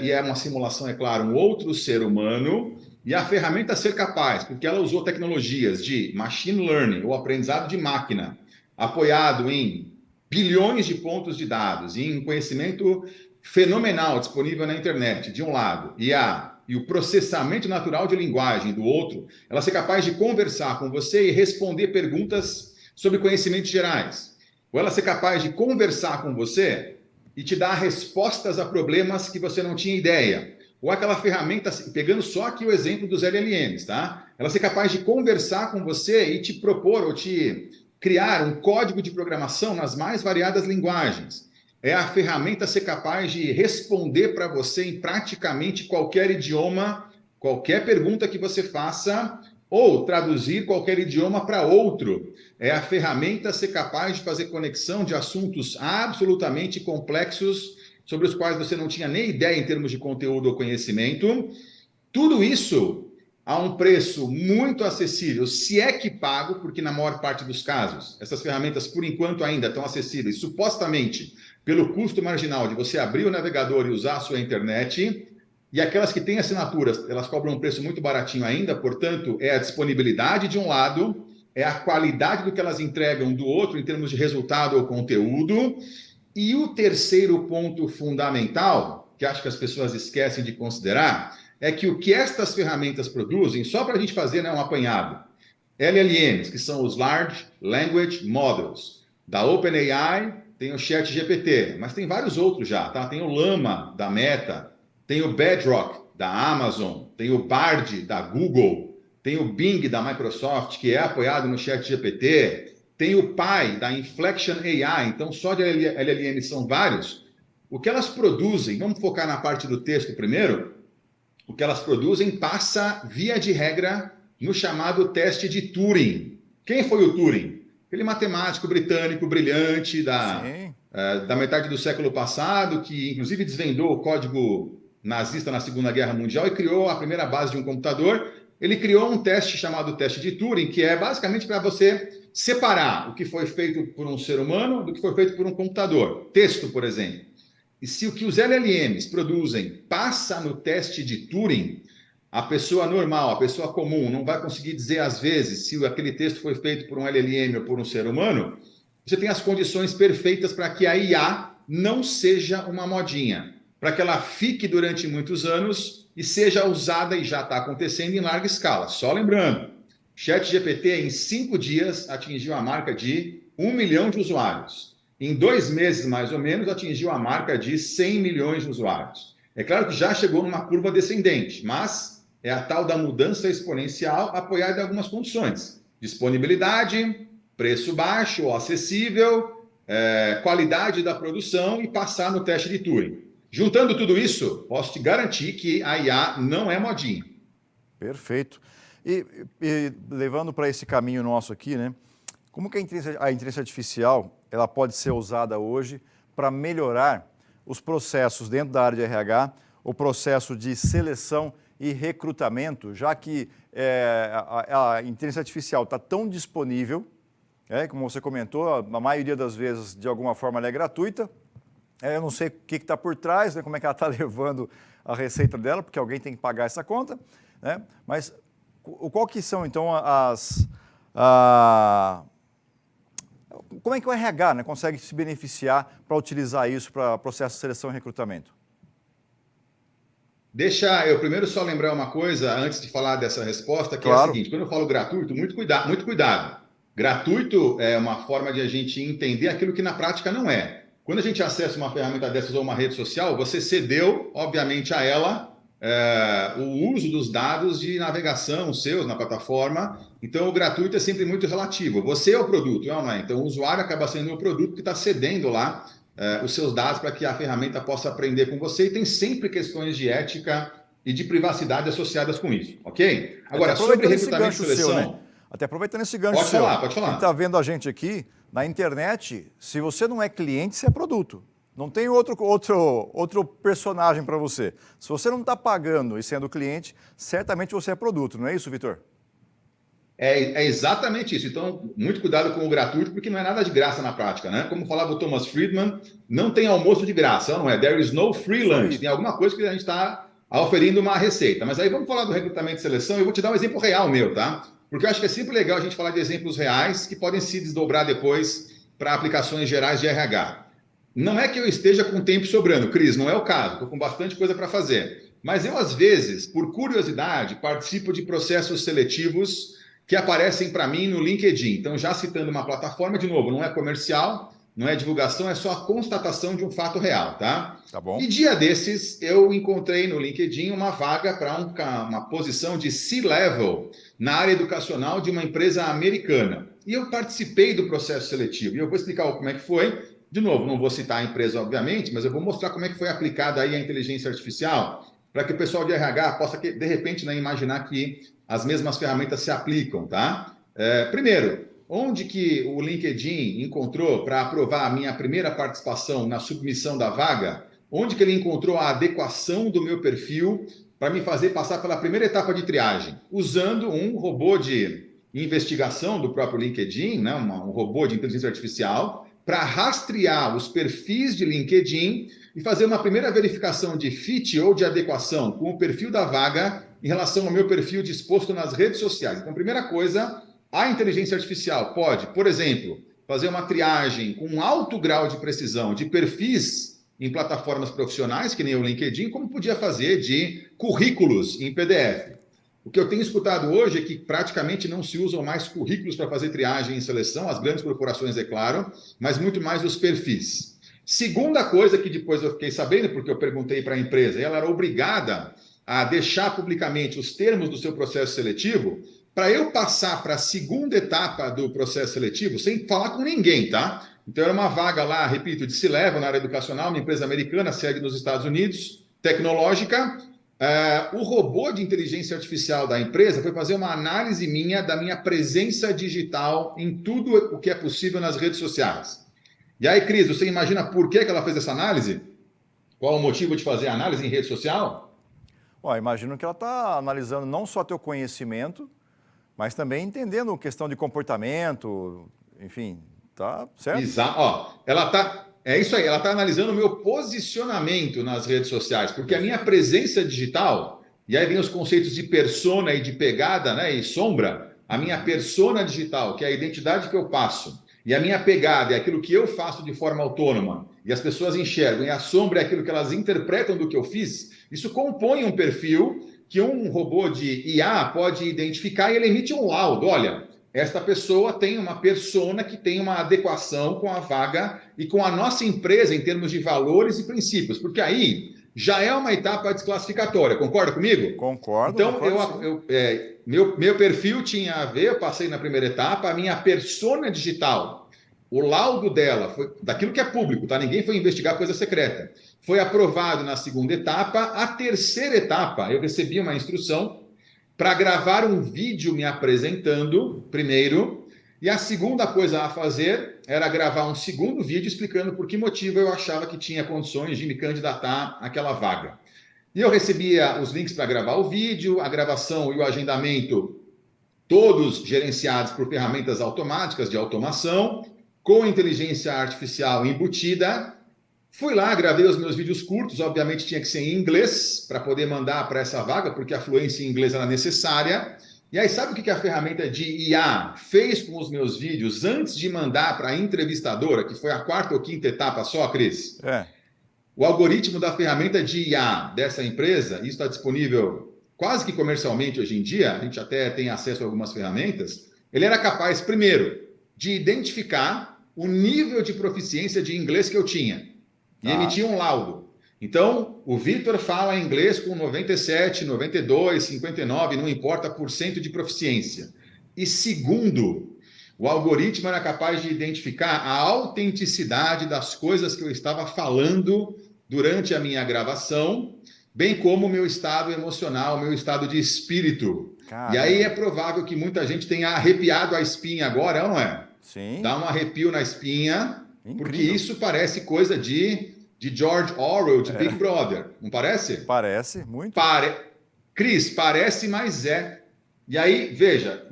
e é uma simulação, é claro, um outro ser humano, e a ferramenta ser capaz, porque ela usou tecnologias de machine learning, ou aprendizado de máquina, apoiado em bilhões de pontos de dados, e em conhecimento fenomenal disponível na internet, de um lado, e o processamento natural de linguagem do outro, ela ser capaz de conversar com você e responder perguntas sobre conhecimentos gerais. Ou ela ser capaz de conversar com você e te dar respostas a problemas que você não tinha ideia. Ou aquela ferramenta, pegando só aqui o exemplo dos LLMs, tá? Ela ser capaz de conversar com você e te propor ou te criar um código de programação nas mais variadas linguagens. É a ferramenta ser capaz de responder para você em praticamente qualquer idioma, qualquer pergunta que você faça, ou traduzir qualquer idioma para outro. É a ferramenta ser capaz de fazer conexão de assuntos absolutamente complexos, sobre os quais você não tinha nem ideia em termos de conteúdo ou conhecimento. Tudo isso a um preço muito acessível, se é que pago, porque na maior parte dos casos, essas ferramentas, por enquanto, ainda estão acessíveis, supostamente, pelo custo marginal de você abrir o navegador e usar a sua internet. E aquelas que têm assinaturas, elas cobram um preço muito baratinho ainda, portanto, é a disponibilidade de um lado, é a qualidade do que elas entregam do outro, em termos de resultado ou conteúdo. E o terceiro ponto fundamental, que acho que as pessoas esquecem de considerar, é que o que estas ferramentas produzem, só para a gente fazer um apanhado, LLMs, que são os Large Language Models, da OpenAI, tem o ChatGPT, mas tem vários outros já, tá? Tem o Llama, da Meta, tem o Bedrock, da Amazon, tem o Bard, da Google, tem o Bing, da Microsoft, que é apoiado no ChatGPT, tem o Pi, da Inflection AI, então só de LLM são vários. O que elas produzem, vamos focar na parte do texto primeiro, o que elas produzem passa, via de regra, no chamado teste de Turing. Quem foi o Turing? Aquele matemático britânico brilhante da metade do século passado, que inclusive desvendou o código nazista na Segunda Guerra Mundial e criou a primeira base de um computador. Ele criou um teste chamado teste de Turing, que é basicamente para você separar o que foi feito por um ser humano do que foi feito por um computador. Texto, por exemplo. E se o que os LLMs produzem passa no teste de Turing, a pessoa normal, a pessoa comum, não vai conseguir dizer às vezes se aquele texto foi feito por um LLM ou por um ser humano. Você tem as condições perfeitas para que a IA não seja uma modinha, para que ela fique durante muitos anos e seja usada, e já está acontecendo, em larga escala. Só lembrando, ChatGPT, em 5 dias, atingiu a marca de 1 milhão de usuários. Em 2 meses, mais ou menos, atingiu a marca de 100 milhões de usuários. É claro que já chegou numa curva descendente, mas é a tal da mudança exponencial apoiada em algumas condições. Disponibilidade, preço baixo ou acessível, qualidade da produção e passar no teste de Turing. Juntando tudo isso, posso te garantir que a IA não é modinha. Perfeito. E levando para esse caminho nosso aqui, né? Como que a inteligência artificial ela pode ser usada hoje para melhorar os processos dentro da área de RH o processo de seleção e recrutamento, já que a inteligência artificial está tão disponível, como você comentou, a maioria das vezes, de alguma forma, ela é gratuita. Eu não sei o que está por trás, né, como é que ela está levando a receita dela, porque alguém tem que pagar essa conta, né? Mas qual que são, então, como é que o RH, né, consegue se beneficiar para utilizar isso para processo de seleção e recrutamento? Deixa eu primeiro só lembrar uma coisa antes de falar dessa resposta, que Claro. é a seguinte: quando eu falo gratuito, muito cuidado, muito cuidado. Gratuito é uma forma de a gente entender aquilo que na prática não é. Quando a gente acessa uma ferramenta dessas ou uma rede social, você cedeu, obviamente, a ela o uso dos dados de navegação seus na plataforma. Então, o gratuito é sempre muito relativo. Você é o produto, não é? Então, o usuário acaba sendo o produto que está cedendo lá os seus dados para que a ferramenta possa aprender com você, e tem sempre questões de ética e de privacidade associadas com isso, ok? Agora, sobre recrutamento e seleção... Seu, né? Até aproveitando esse gancho pode seu, falar, pode falar. quem está vendo a gente aqui, na internet, se você não é cliente, você é produto. Não tem outro personagem para você. Se você não está pagando e sendo cliente, certamente você é produto, não é isso, Vitor? É exatamente isso. Então, muito cuidado com o gratuito, porque não é nada de graça na prática, né? Como falava o Thomas Friedman, não tem almoço de graça, não é? There is no free lunch. Tem alguma coisa que a gente está oferindo uma receita. Mas aí vamos falar do recrutamento e seleção. Eu vou te dar um exemplo real meu, tá? Porque eu acho que é sempre legal a gente falar de exemplos reais que podem se desdobrar depois para aplicações gerais de RH. Não é que eu esteja com tempo sobrando, Cris, não é o caso. Estou com bastante coisa para fazer. Mas eu, às vezes, por curiosidade, participo de processos seletivos que aparecem para mim no LinkedIn. Então, já citando uma plataforma, de novo, não é comercial, não é divulgação, é só a constatação de um fato real, tá? Tá bom. E dia desses, eu encontrei no LinkedIn uma vaga para uma posição de C-Level na área educacional de uma empresa americana. E eu participei do processo seletivo. E eu vou explicar como é que foi. De novo, não vou citar a empresa, obviamente, mas eu vou mostrar como é que foi aplicada aí a inteligência artificial para que o pessoal de RH possa, de repente, né, imaginar que as mesmas ferramentas se aplicam, tá? Primeiro, onde que o LinkedIn encontrou para aprovar a minha primeira participação na submissão da vaga? Onde que ele encontrou a adequação do meu perfil para me fazer passar pela primeira etapa de triagem? Usando um robô de investigação do próprio LinkedIn, né, um robô de inteligência artificial, para rastrear os perfis de LinkedIn e fazer uma primeira verificação de fit ou de adequação com o perfil da vaga em relação ao meu perfil disposto nas redes sociais. Então, primeira coisa, a inteligência artificial pode, por exemplo, fazer uma triagem com um alto grau de precisão de perfis em plataformas profissionais, que nem o LinkedIn, como podia fazer de currículos em PDF. O que eu tenho escutado hoje é que praticamente não se usam mais currículos para fazer triagem e seleção, as grandes corporações, é claro, mas muito mais os perfis. Segunda coisa que depois eu fiquei sabendo, porque eu perguntei para a empresa, e ela era obrigada a deixar publicamente os termos do seu processo seletivo, para eu passar para a segunda etapa do processo seletivo, sem falar com ninguém, tá? Então era uma vaga lá, repito, de C-Level na área educacional, uma empresa americana, sede nos Estados Unidos, tecnológica. O robô de inteligência artificial da empresa foi fazer uma análise minha da minha presença digital em tudo o que é possível nas redes sociais. E aí, Cris, você imagina por que ela fez essa análise? Qual o motivo de fazer a análise em rede social? Bom, imagino que ela está analisando não só teu conhecimento, mas também entendendo questão de comportamento, enfim, tá certo? Exato. Ela está... É isso aí, ela está analisando o meu posicionamento nas redes sociais, porque a minha presença digital, e aí vem os conceitos de persona e de pegada, né, e sombra, a minha persona digital, que é a identidade que eu passo, e a minha pegada é aquilo que eu faço de forma autônoma, e as pessoas enxergam, e a sombra é aquilo que elas interpretam do que eu fiz, isso compõe um perfil que um robô de IA pode identificar e ele emite um laudo. Olha, esta pessoa tem uma persona que tem uma adequação com a vaga e com a nossa empresa em termos de valores e princípios, porque aí já é uma etapa desclassificatória, concorda comigo? Concordo. Então, meu perfil tinha a ver, eu passei na primeira etapa, a minha persona digital, o laudo dela, foi daquilo que é público, tá? Ninguém foi investigar coisa secreta. Foi aprovado na segunda etapa. A terceira etapa, eu recebi uma instrução para gravar um vídeo me apresentando, primeiro, e a segunda coisa a fazer era gravar um segundo vídeo explicando por que motivo eu achava que tinha condições de me candidatar àquela vaga. E eu recebia os links para gravar o vídeo, a gravação e o agendamento, todos gerenciados por ferramentas automáticas de automação, com inteligência artificial embutida. Fui lá, gravei os meus vídeos curtos, obviamente tinha que ser em inglês para poder mandar para essa vaga, porque a fluência em inglês era necessária. E aí, sabe o que a ferramenta de IA fez com os meus vídeos antes de mandar para a entrevistadora, que foi a quarta ou quinta etapa só, Cris? O algoritmo da ferramenta de IA dessa empresa, isso está disponível quase que comercialmente hoje em dia, a gente até tem acesso a algumas ferramentas, ele era capaz, primeiro, de identificar o nível de proficiência de inglês que eu tinha e emitir um laudo. Então, o Vitor fala inglês com 97, 92, 59, não importa, por cento de proficiência. E segundo, o algoritmo era capaz de identificar a autenticidade das coisas que eu estava falando durante a minha gravação, bem como o meu estado emocional, o meu estado de espírito. Caramba. E aí é provável que muita gente tenha arrepiado a espinha agora, não é? Sim. Dá um arrepio na espinha, incrível. Porque isso parece coisa de George Orwell, de Big Brother, não parece? Parece, muito. Cris, parece, mas é. E aí, veja,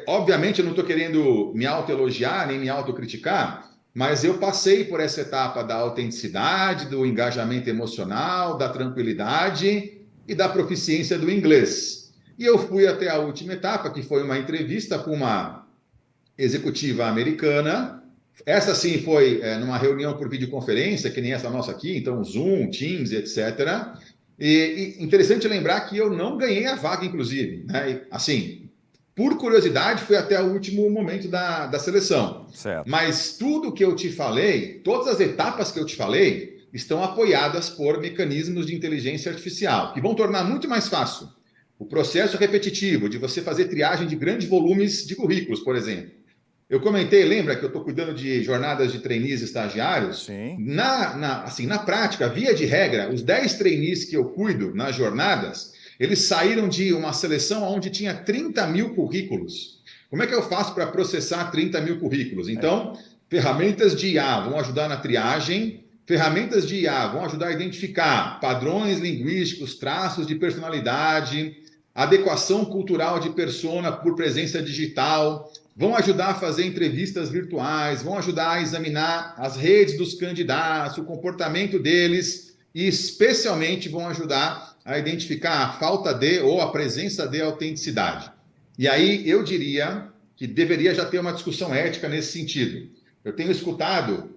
obviamente eu não estou querendo me autoelogiar, nem me autocriticar, mas eu passei por essa etapa da autenticidade, do engajamento emocional, da tranquilidade e da proficiência do inglês. E eu fui até a última etapa, que foi uma entrevista com uma executiva americana. Essa sim foi numa reunião por videoconferência, que nem essa nossa aqui, então Zoom, Teams, etc. E interessante lembrar que eu não ganhei a vaga, inclusive, né? Assim, por curiosidade, fui até o último momento da seleção. Certo. Mas tudo que eu te falei, todas as etapas que eu te falei, estão apoiadas por mecanismos de inteligência artificial, que vão tornar muito mais fácil o processo repetitivo de você fazer triagem de grandes volumes de currículos, por exemplo. Eu comentei, lembra que eu estou cuidando de jornadas de trainees e estagiários? Sim. Na prática, via de regra, os 10 trainees que eu cuido nas jornadas, eles saíram de uma seleção onde tinha 30 mil currículos. Como é que eu faço para processar 30 mil currículos? Então, ferramentas de IA vão ajudar na triagem, ferramentas de IA vão ajudar a identificar padrões linguísticos, traços de personalidade, adequação cultural de persona por presença digital, vão ajudar a fazer entrevistas virtuais, vão ajudar a examinar as redes dos candidatos, o comportamento deles e, especialmente, vão ajudar a identificar a falta de ou a presença de autenticidade. E aí eu diria que deveria já ter uma discussão ética nesse sentido. Eu tenho escutado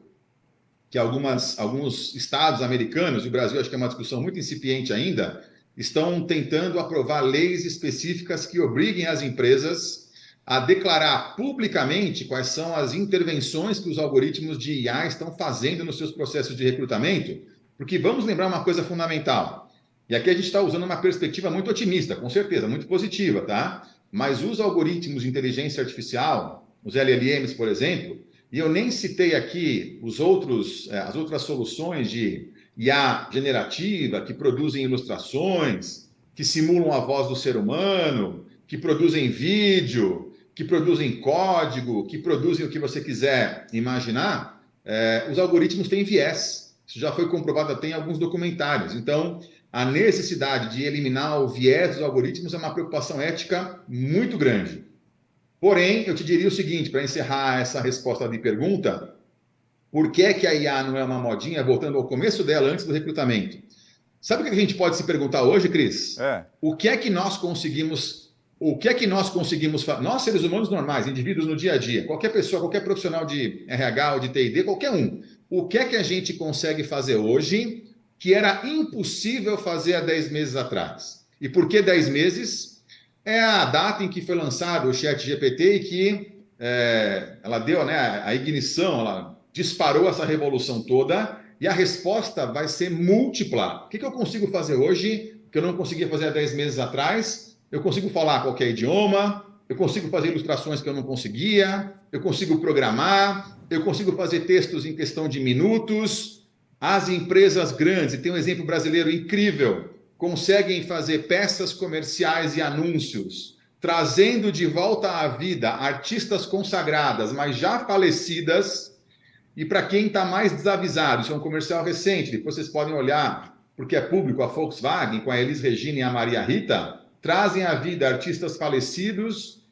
que alguns estados americanos, e o Brasil acho que é uma discussão muito incipiente ainda, estão tentando aprovar leis específicas que obriguem as empresas a declarar publicamente quais são as intervenções que os algoritmos de IA estão fazendo nos seus processos de recrutamento, porque vamos lembrar uma coisa fundamental. E aqui a gente está usando uma perspectiva muito otimista, com certeza, muito positiva, tá? Mas os algoritmos de inteligência artificial, os LLMs, por exemplo, e eu nem citei aqui as outras soluções de IA generativa, que produzem ilustrações, que simulam a voz do ser humano, que produzem vídeo, que produzem código, que produzem o que você quiser imaginar, os algoritmos têm viés. Isso já foi comprovado até em alguns documentários. Então, a necessidade de eliminar o viés dos algoritmos é uma preocupação ética muito grande. Porém, eu te diria o seguinte, para encerrar essa resposta de pergunta, por que é que a IA não é uma modinha, voltando ao começo dela, antes do recrutamento? Sabe o que a gente pode se perguntar hoje, Cris? O que é que nós conseguimos fazer? Nós, seres humanos normais, indivíduos no dia a dia, qualquer pessoa, qualquer profissional de RH ou de TI, qualquer um, o que é que a gente consegue fazer hoje que era impossível fazer há 10 meses atrás? E por que 10 meses? É a data em que foi lançado o ChatGPT e que ela deu, né, a ignição, ela disparou essa revolução toda e a resposta vai ser múltipla. O que eu consigo fazer hoje que eu não conseguia fazer há 10 meses atrás? Eu consigo falar qualquer idioma, eu consigo fazer ilustrações que eu não conseguia, eu consigo programar, eu consigo fazer textos em questão de minutos. As empresas grandes, e tem um exemplo brasileiro incrível, conseguem fazer peças comerciais e anúncios, trazendo de volta à vida artistas consagradas, mas já falecidas. E para quem está mais desavisado, isso é um comercial recente, depois vocês podem olhar porque é público, a Volkswagen, com a Elis Regina e a Maria Rita, trazem à vida artistas falecidos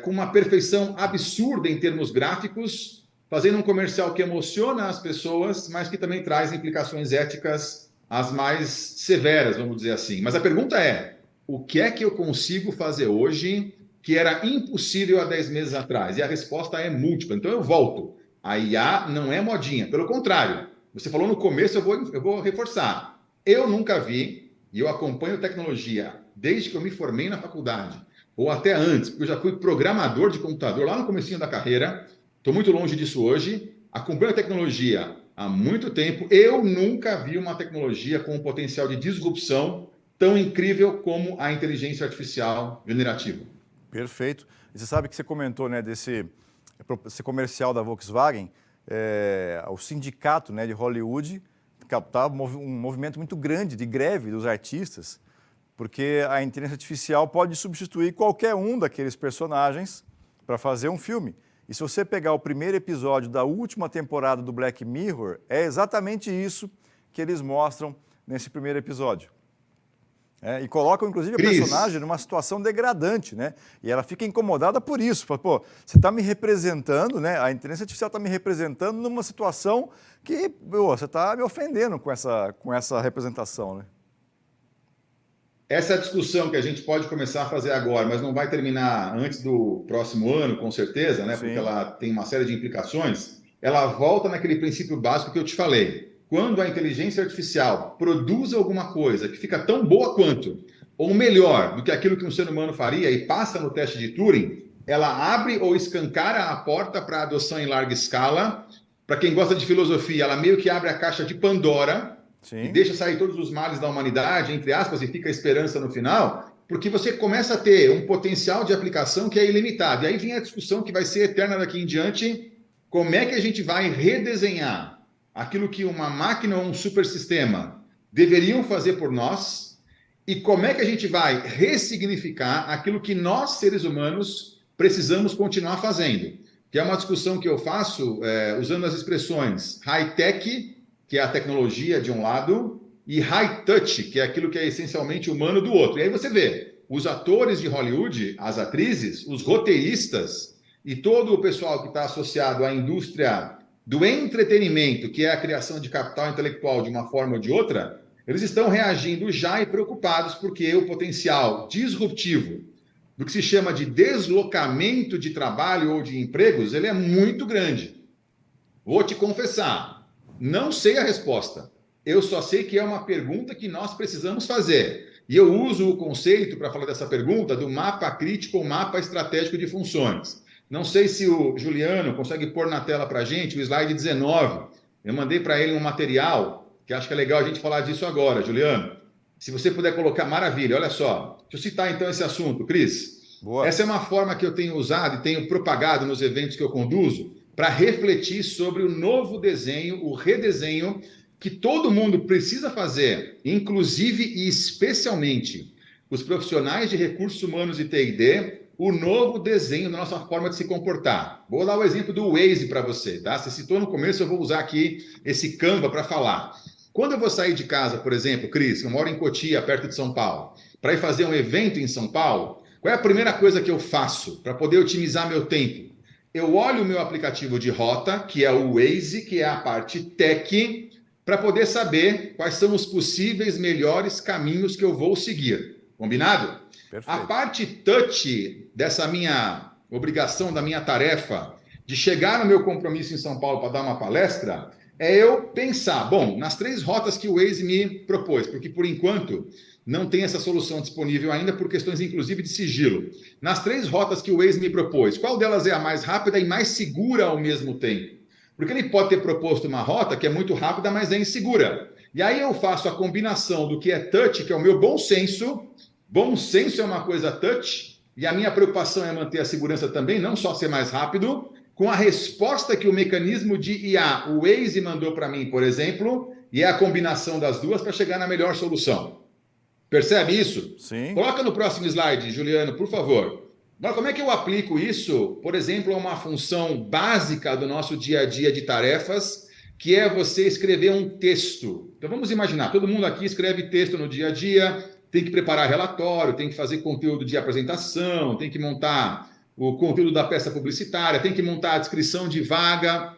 com uma perfeição absurda em termos gráficos, fazendo um comercial que emociona as pessoas, mas que também traz implicações éticas as mais severas, vamos dizer assim. Mas a pergunta é, o que é que eu consigo fazer hoje que era impossível há 10 meses atrás? E a resposta é múltipla. Então eu volto. A IA não é modinha, pelo contrário. Você falou no começo, eu vou reforçar. Eu nunca vi, e eu acompanho tecnologia desde que eu me formei na faculdade, ou até antes, porque eu já fui programador de computador lá no comecinho da carreira, estou muito longe disso hoje, acompanho a tecnologia há muito tempo, eu nunca vi uma tecnologia com um potencial de disrupção tão incrível como a inteligência artificial generativa. Perfeito. E você sabe que você comentou, né, esse comercial da Volkswagen, o sindicato, né, de Hollywood está um movimento muito grande de greve dos artistas, porque a inteligência artificial pode substituir qualquer um daqueles personagens para fazer um filme. E se você pegar o primeiro episódio da última temporada do Black Mirror, é exatamente isso que eles mostram nesse primeiro episódio. E colocam, inclusive, a personagem numa situação degradante, né? E ela fica incomodada por isso. Fala, pô, você está me representando, né? A inteligência artificial está me representando numa situação que você está me ofendendo com essa representação, né? Essa é a discussão que a gente pode começar a fazer agora, mas não vai terminar antes do próximo ano, com certeza, né? Porque ela tem uma série de implicações. Ela volta naquele princípio básico que eu te falei. Quando a inteligência artificial produz alguma coisa que fica tão boa quanto, ou melhor do que aquilo que um ser humano faria e passa no teste de Turing, ela abre ou escancara a porta para a adoção em larga escala. Para quem gosta de filosofia, ela meio que abre a caixa de Pandora, e deixa sair todos os males da humanidade, entre aspas, e fica a esperança no final, porque você começa a ter um potencial de aplicação que é ilimitado. E aí vem a discussão que vai ser eterna daqui em diante, como é que a gente vai redesenhar aquilo que uma máquina ou um supersistema deveriam fazer por nós, e como é que a gente vai ressignificar aquilo que nós, seres humanos, precisamos continuar fazendo. Que é uma discussão que eu faço usando as expressões high-tech, que é a tecnologia de um lado, e high-touch, que é aquilo que é essencialmente humano do outro. E aí você vê, os atores de Hollywood, as atrizes, os roteiristas e todo o pessoal que está associado à indústria do entretenimento, que é a criação de capital intelectual de uma forma ou de outra, eles estão reagindo já e preocupados porque o potencial disruptivo do que se chama de deslocamento de trabalho ou de empregos, ele é muito grande. Vou te confessar, não sei a resposta. Eu só sei que é uma pergunta que nós precisamos fazer. E eu uso o conceito, para falar dessa pergunta, do mapa crítico ou mapa estratégico de funções. Não sei se o Juliano consegue pôr na tela para a gente o slide 19. Eu mandei para ele um material, que acho que é legal a gente falar disso agora, Juliano. Se você puder colocar, maravilha, olha só. Deixa eu citar então esse assunto, Cris. Boa. Essa é uma forma que eu tenho usado e tenho propagado nos eventos que eu conduzo, para refletir sobre o novo desenho, o redesenho que todo mundo precisa fazer, inclusive e especialmente os profissionais de recursos humanos e TI&D, o novo desenho da nossa forma de se comportar. Vou dar o exemplo do Waze para você, tá? Você citou no começo, eu vou usar aqui esse Canva para falar. Quando eu vou sair de casa, por exemplo, Cris, eu moro em Cotia, perto de São Paulo, para ir fazer um evento em São Paulo, qual é a primeira coisa que eu faço para poder otimizar meu tempo? Eu olho o meu aplicativo de rota, que é o Waze, que é a parte tech, para poder saber quais são os possíveis melhores caminhos que eu vou seguir. Combinado? Perfeito. A parte touch dessa minha obrigação, da minha tarefa, de chegar no meu compromisso em São Paulo para dar uma palestra, é eu pensar, bom, nas 3 rotas que o Waze me propôs, porque por enquanto não tem essa solução disponível ainda por questões, inclusive, de sigilo. Nas 3 rotas que o Waze me propôs, qual delas é a mais rápida e mais segura ao mesmo tempo? Porque ele pode ter proposto uma rota que é muito rápida, mas é insegura. E aí eu faço a combinação do que é touch, que é o meu bom senso. Bom senso é uma coisa touch, e a minha preocupação é manter a segurança também, não só ser mais rápido, com a resposta que o mecanismo de IA, o Waze, mandou para mim, por exemplo, e é a combinação das duas para chegar na melhor solução. Percebe isso? Sim. Coloca no próximo slide, Juliano, por favor. Agora, como é que eu aplico isso, por exemplo, a uma função básica do nosso dia a dia de tarefas, que é você escrever um texto Então vamos imaginar, todo mundo aqui escreve texto no dia a dia, tem que preparar relatório, tem que fazer conteúdo de apresentação, tem que montar o conteúdo da peça publicitária, tem que montar a descrição de vaga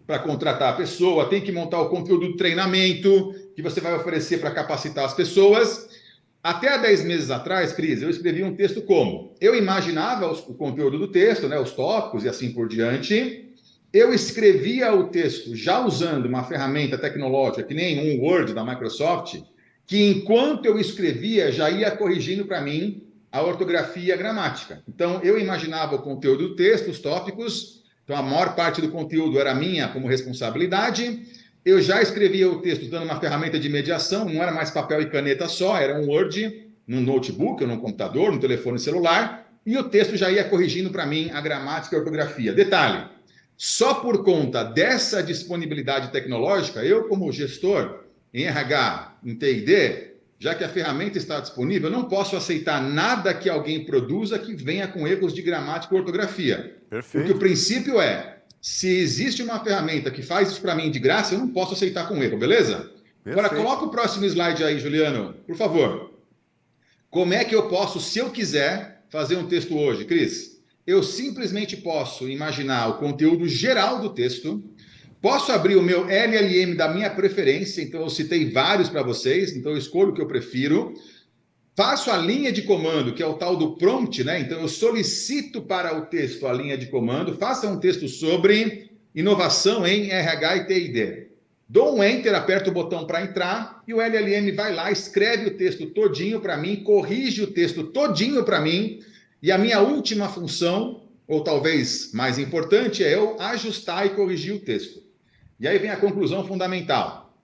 para contratar a pessoa, tem que montar o conteúdo do treinamento que você vai oferecer para capacitar as pessoas. Até há 10 meses atrás, Cris, eu escrevi um texto como? Eu imaginava o conteúdo do texto, né, os tópicos e assim por diante. Eu escrevia o texto já usando uma ferramenta tecnológica, que nem um Word da Microsoft, que enquanto eu escrevia já ia corrigindo para mim a ortografia e a gramática. Então, eu imaginava o conteúdo do texto, os tópicos, então a maior parte do conteúdo era minha como responsabilidade. Eu já escrevia o texto usando uma ferramenta de mediação, não era mais papel e caneta só, era um Word, num notebook, ou num computador, no telefone celular, e o texto já ia corrigindo para mim a gramática e a ortografia. Detalhe, só por conta dessa disponibilidade tecnológica, eu como gestor em RH, em TI&D, já que a ferramenta está disponível, eu não posso aceitar nada que alguém produza que venha com erros de gramática ou ortografia. Perfeito. Porque o princípio é, se existe uma ferramenta que faz isso para mim de graça, eu não posso aceitar com erro, beleza? Perfeito. Agora, coloca o próximo slide aí, Juliano, por favor. Como é que eu posso, se eu quiser, fazer um texto hoje, Cris? Eu simplesmente posso imaginar o conteúdo geral do texto, posso abrir o meu LLM da minha preferência, então eu citei vários para vocês, então eu escolho o que eu prefiro, faço a linha de comando, que é o tal do prompt, né? Então eu solicito para o texto a linha de comando, faça um texto sobre inovação em RH e TI&D. Dou um Enter, aperto o botão para entrar e o LLM vai lá, escreve o texto todinho para mim, corrige o texto todinho para mim, e a minha última função, ou talvez mais importante, é eu ajustar e corrigir o texto. E aí vem a conclusão fundamental.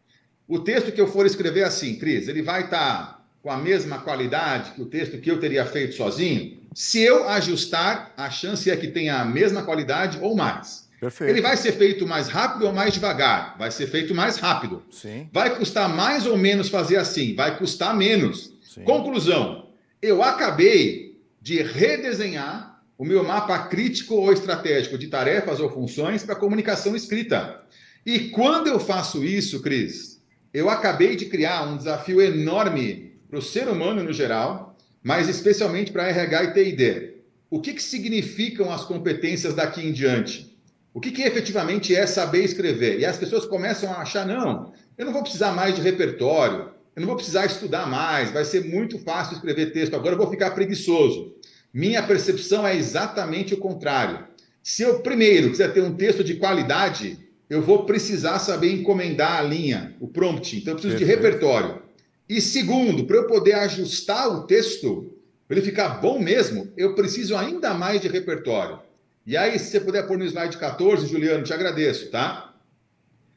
O texto que eu for escrever assim, Cris, ele vai estar com a mesma qualidade que o texto que eu teria feito sozinho? Se eu ajustar, a chance é que tenha a mesma qualidade ou mais. Perfeito. Ele vai ser feito mais rápido ou mais devagar? Vai ser feito mais rápido. Sim. Vai custar mais ou menos fazer assim? Vai custar menos. Sim. Conclusão, eu acabei de redesenhar o meu mapa crítico ou estratégico de tarefas ou funções para comunicação escrita. E quando eu faço isso, Cris, eu acabei de criar um desafio enorme para o ser humano no geral, mas especialmente para RH e TI&D. O que significam as competências daqui em diante? O que efetivamente é saber escrever? E as pessoas começam a achar, não, eu não vou precisar mais de repertório, eu não vou precisar estudar mais, vai ser muito fácil escrever texto agora, eu vou ficar preguiçoso. Minha percepção é exatamente o contrário. Se eu primeiro quiser ter um texto de qualidade, eu vou precisar saber encomendar a linha, o prompt, então eu preciso de repertório. E segundo, para eu poder ajustar o texto, para ele ficar bom mesmo, eu preciso ainda mais de repertório. E aí, se você puder pôr no slide 14, Juliano, te agradeço, tá?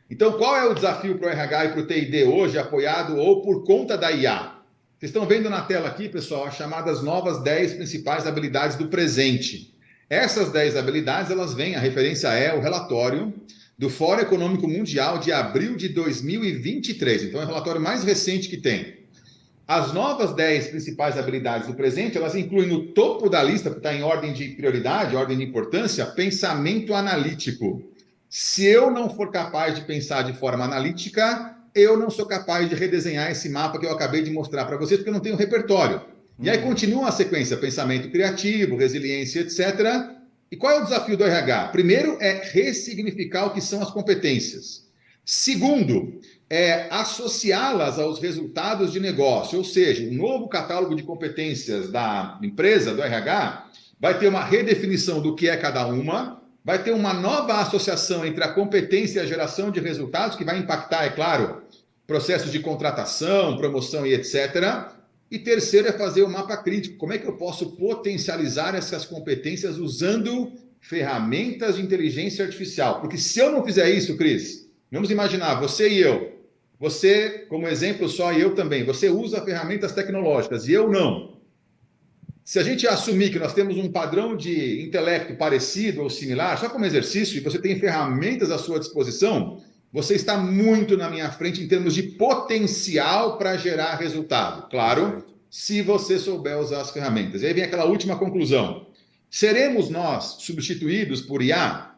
Então, qual é o desafio para o RH e para o TI&D hoje, apoiado ou por conta da IA? Vocês estão vendo na tela aqui, pessoal, as chamadas novas 10 principais habilidades do presente. Essas 10 habilidades, elas vêm, a referência é o relatório do Fórum Econômico Mundial de abril de 2023. Então, é o relatório mais recente que tem. As novas 10 principais habilidades do presente, elas incluem no topo da lista, que está em ordem de prioridade, ordem de importância, pensamento analítico. Se eu não for capaz de pensar de forma analítica, eu não sou capaz de redesenhar esse mapa que eu acabei de mostrar para vocês, porque eu não tenho repertório. E aí continua a sequência, pensamento criativo, resiliência, etc. E qual é o desafio do RH? Primeiro é ressignificar o que são as competências. Segundo, é associá-las aos resultados de negócio, ou seja, um novo catálogo de competências da empresa, do RH, vai ter uma redefinição do que é cada uma, vai ter uma nova associação entre a competência e a geração de resultados, que vai impactar, é claro, processos de contratação, promoção e etc. E terceiro é fazer o mapa crítico. Como é que eu posso potencializar essas competências usando ferramentas de inteligência artificial? Porque se eu não fizer isso, Cris, vamos imaginar, você e eu, você, como exemplo só, e eu também, você usa ferramentas tecnológicas e eu não. Se a gente assumir que nós temos um padrão de intelecto parecido ou similar, só como exercício, e você tem ferramentas à sua disposição, você está muito na minha frente em termos de potencial para gerar resultado. Claro, se você souber usar as ferramentas. E aí vem aquela última conclusão. Seremos nós substituídos por IA?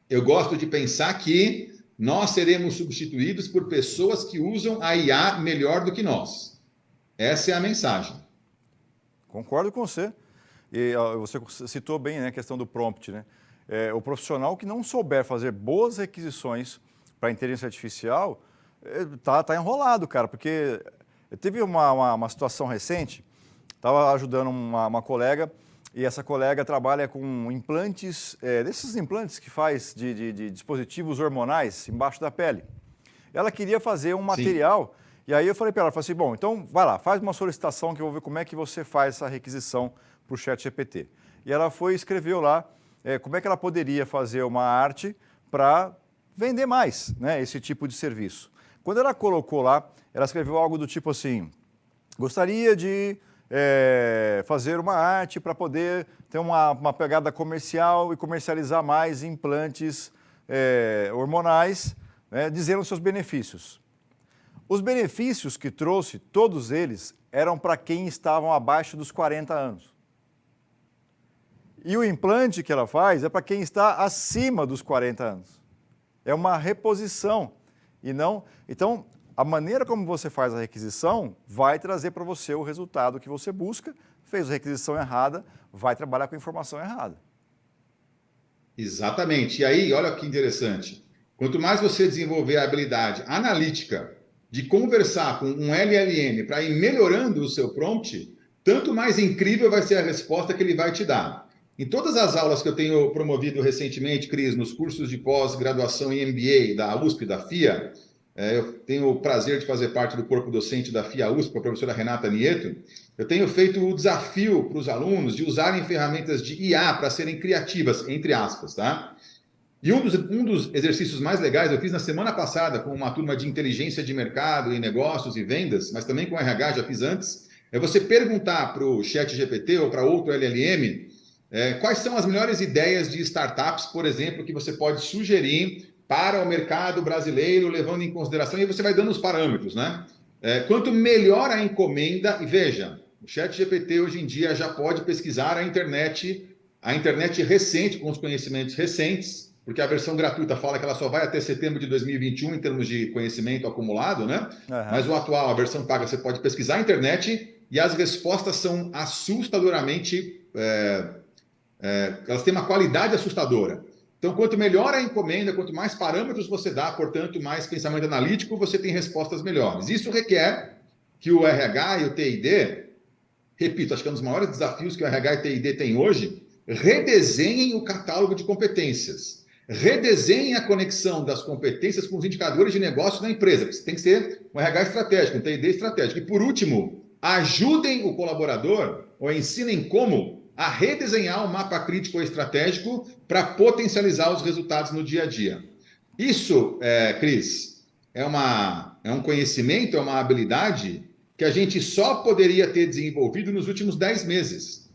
Eu gosto de pensar que nós seremos substituídos por pessoas que usam a IA melhor do que nós. Essa é a mensagem. Concordo com você. E você citou bem, né, a questão do prompt, né? O profissional que não souber fazer boas requisições para a inteligência artificial tá enrolado, cara, porque teve uma situação recente, estava ajudando uma colega, e essa colega trabalha com implantes, desses implantes que faz de dispositivos hormonais embaixo da pele. Ela queria fazer um material, e aí eu falei para ela, falei assim, bom, então vai lá, faz uma solicitação que eu vou ver como é que você faz essa requisição para o ChatGPT. E ela foi e escreveu lá como é que ela poderia fazer uma arte para vender mais, né, esse tipo de serviço. Quando ela colocou lá, ela escreveu algo do tipo assim, gostaria de fazer uma arte para poder ter uma pegada comercial e comercializar mais implantes hormonais, né, dizendo os seus benefícios. Os benefícios que trouxe, todos eles, eram para quem estavam abaixo dos 40 anos. E o implante que ela faz é para quem está acima dos 40 anos. É uma reposição e não... Então, a maneira como você faz a requisição vai trazer para você o resultado que você busca. Fez a requisição errada, vai trabalhar com a informação errada. Exatamente. E aí, olha que interessante. Quanto mais você desenvolver a habilidade analítica de conversar com um LLM para ir melhorando o seu prompt, tanto mais incrível vai ser a resposta que ele vai te dar. Em todas as aulas que eu tenho promovido recentemente, Cris, nos cursos de pós-graduação em MBA da USP, da FIA, eu tenho o prazer de fazer parte do corpo docente da FIA USP, com a professora Renata Nieto. Eu tenho feito o desafio para os alunos de usarem ferramentas de IA para serem criativas, entre aspas, tá? E um dos exercícios mais legais eu fiz na semana passada com uma turma de inteligência de mercado e negócios e vendas, mas também com RH, já fiz antes, é você perguntar para o ChatGPT ou para outro LLM quais são as melhores ideias de startups, por exemplo, que você pode sugerir para o mercado brasileiro, levando em consideração, e você vai dando os parâmetros, né? Quanto melhor a encomenda, e veja, o ChatGPT hoje em dia já pode pesquisar a internet recente, com os conhecimentos recentes, porque a versão gratuita fala que ela só vai até setembro de 2021 em termos de conhecimento acumulado, né? Uhum. Mas o atual, a versão paga, você pode pesquisar a internet e as respostas são assustadoramente... elas têm uma qualidade assustadora. Então, quanto melhor a encomenda, quanto mais parâmetros você dá, portanto, mais pensamento analítico, você tem respostas melhores. Isso requer que o RH e o TID, repito, acho que é um dos maiores desafios que o RH e o TID têm hoje, redesenhem o catálogo de competências. Redesenhem a conexão das competências com os indicadores de negócio da empresa. Porque tem que ser um RH estratégico, um TID estratégico. E, por último, ajudem o colaborador ou ensinem como a redesenhar o mapa crítico ou estratégico para potencializar os resultados no dia a dia. Isso, Cris, é um conhecimento, é uma habilidade que a gente só poderia ter desenvolvido nos últimos 10 meses.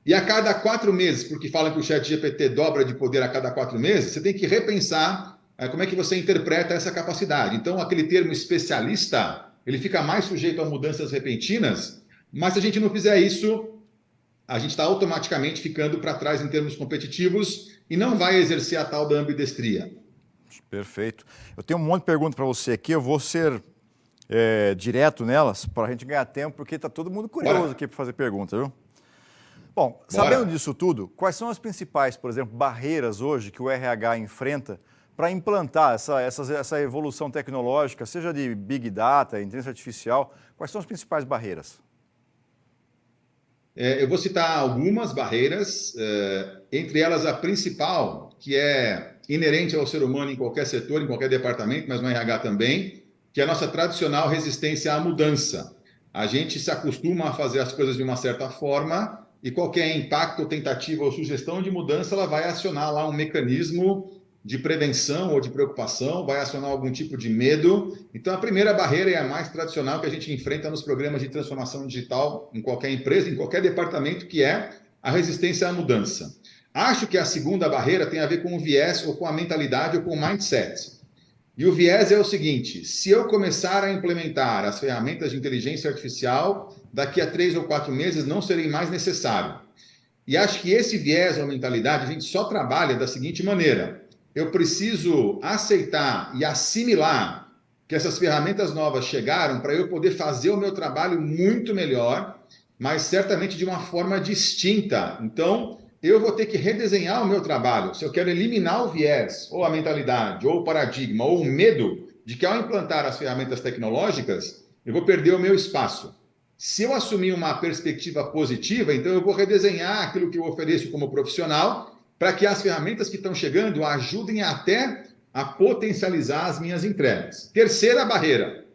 E a cada 4 meses, porque falam que o ChatGPT dobra de poder a cada 4 meses, você tem que repensar como é que você interpreta essa capacidade. Então, aquele termo especialista, ele fica mais sujeito a mudanças repentinas, mas se a gente não fizer isso, a gente está automaticamente ficando para trás em termos competitivos e não vai exercer a tal da ambidestria. Perfeito. Eu tenho um monte de perguntas para você aqui, eu vou ser direto nelas para a gente ganhar tempo, porque está todo mundo curioso aqui para fazer perguntas, viu? Bom, sabendo disso tudo, quais são as principais, por exemplo, barreiras hoje que o RH enfrenta para implantar essa evolução tecnológica, seja de Big Data, inteligência artificial, quais são as principais barreiras? Eu vou citar algumas barreiras, entre elas a principal, que é inerente ao ser humano em qualquer setor, em qualquer departamento, mas no RH também, que é a nossa tradicional resistência à mudança. A gente se acostuma a fazer as coisas de uma certa forma e qualquer impacto, tentativa ou sugestão de mudança, ela vai acionar lá um mecanismo de prevenção ou de preocupação, vai acionar algum tipo de medo. Então, a primeira barreira é a mais tradicional que a gente enfrenta nos programas de transformação digital em qualquer empresa, em qualquer departamento, que é a resistência à mudança. Acho que a segunda barreira tem a ver com o viés ou com a mentalidade ou com o mindset. E o viés é o seguinte: se eu começar a implementar as ferramentas de inteligência artificial, daqui a 3 ou 4 meses não serem mais necessário. E acho que esse viés ou mentalidade a gente só trabalha da seguinte maneira: eu preciso aceitar e assimilar que essas ferramentas novas chegaram para eu poder fazer o meu trabalho muito melhor, mas certamente de uma forma distinta. Então, eu vou ter que redesenhar o meu trabalho. Se eu quero eliminar o viés, ou a mentalidade, ou o paradigma, ou o medo de que ao implantar as ferramentas tecnológicas, eu vou perder o meu espaço. Se eu assumir uma perspectiva positiva, então eu vou redesenhar aquilo que eu ofereço como profissional para que as ferramentas que estão chegando ajudem até a potencializar as minhas entregas. Terceira barreira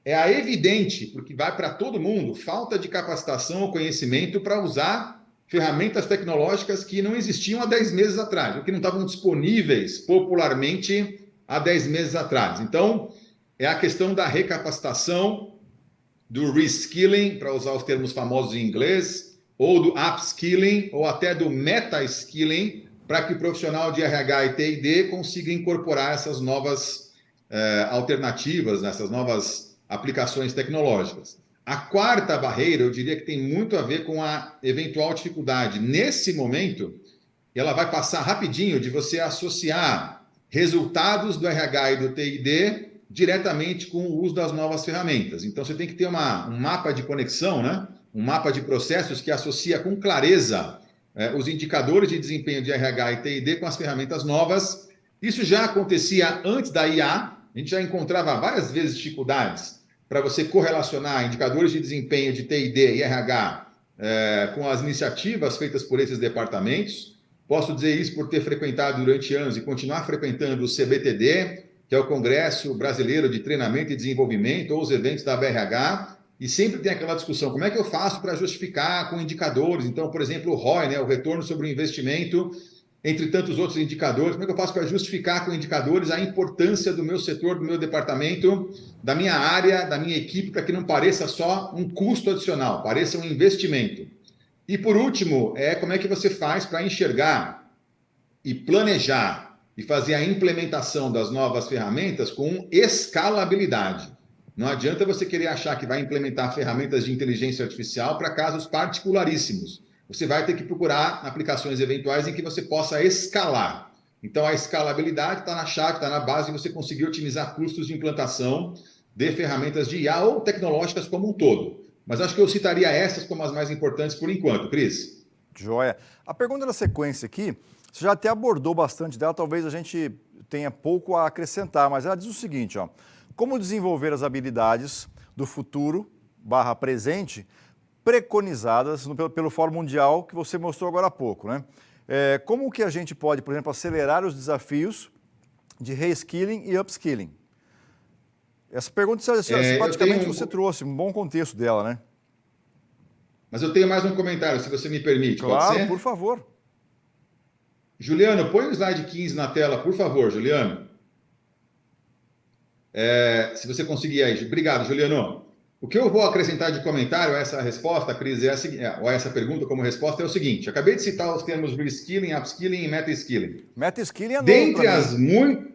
é a evidente, porque vai para todo mundo, falta de capacitação ou conhecimento para usar ferramentas tecnológicas que não existiam há 10 meses atrás, ou que não estavam disponíveis popularmente há 10 meses atrás. Então, é a questão da recapacitação, do reskilling, para usar os termos famosos em inglês, ou do upskilling, ou até do meta-skilling, para que o profissional de RH e TI&D consiga incorporar essas novas alternativas, essas novas aplicações tecnológicas. A quarta barreira, eu diria que tem muito a ver com a eventual dificuldade. Nesse momento, ela vai passar rapidinho de você associar resultados do RH e do TI&D diretamente com o uso das novas ferramentas. Então, você tem que ter um mapa de conexão, né? Um mapa de processos que associa com clareza os indicadores de desempenho de RH e TI&D com as ferramentas novas. Isso já acontecia antes da IA, a gente já encontrava várias vezes dificuldades para você correlacionar indicadores de desempenho de TI&D e RH com as iniciativas feitas por esses departamentos. Posso dizer isso por ter frequentado durante anos e continuar frequentando o CBTD, que é o Congresso Brasileiro de Treinamento e Desenvolvimento, ou os eventos da BRH, e sempre tem aquela discussão, como é que eu faço para justificar com indicadores? Então, por exemplo, o ROI, né, o retorno sobre o investimento, entre tantos outros indicadores, como é que eu faço para justificar com indicadores a importância do meu setor, do meu departamento, da minha área, da minha equipe, para que não pareça só um custo adicional, pareça um investimento. E por último, como é que você faz para enxergar e planejar e fazer a implementação das novas ferramentas com escalabilidade. Não adianta você querer achar que vai implementar ferramentas de inteligência artificial para casos particularíssimos. Você vai ter que procurar aplicações eventuais em que você possa escalar. Então, a escalabilidade está na chave, está na base de você conseguir otimizar custos de implantação de ferramentas de IA ou tecnológicas como um todo. Mas acho que eu citaria essas como as mais importantes por enquanto. Cris? Joia. A pergunta na sequência aqui, você já até abordou bastante dela, talvez a gente tenha pouco a acrescentar, mas ela diz o seguinte, ó, como desenvolver as habilidades do futuro / presente preconizadas pelo Fórum Mundial que você mostrou agora há pouco, né? Como que a gente pode, por exemplo, acelerar os desafios de reskilling e upskilling? Essa pergunta, praticamente você trouxe um bom contexto dela, né? Mas eu tenho mais um comentário, se você me permite, claro, pode ser? Por favor. Juliano, põe o slide 15 na tela, por favor, Juliano. Se você conseguir aí. Obrigado, Juliano. O que eu vou acrescentar de comentário a essa resposta, Cris, ou a essa pergunta como resposta é o seguinte. Acabei de citar os termos reskilling, upskilling e meta-skilling. Meta-skilling é novo Dentre pra as mim.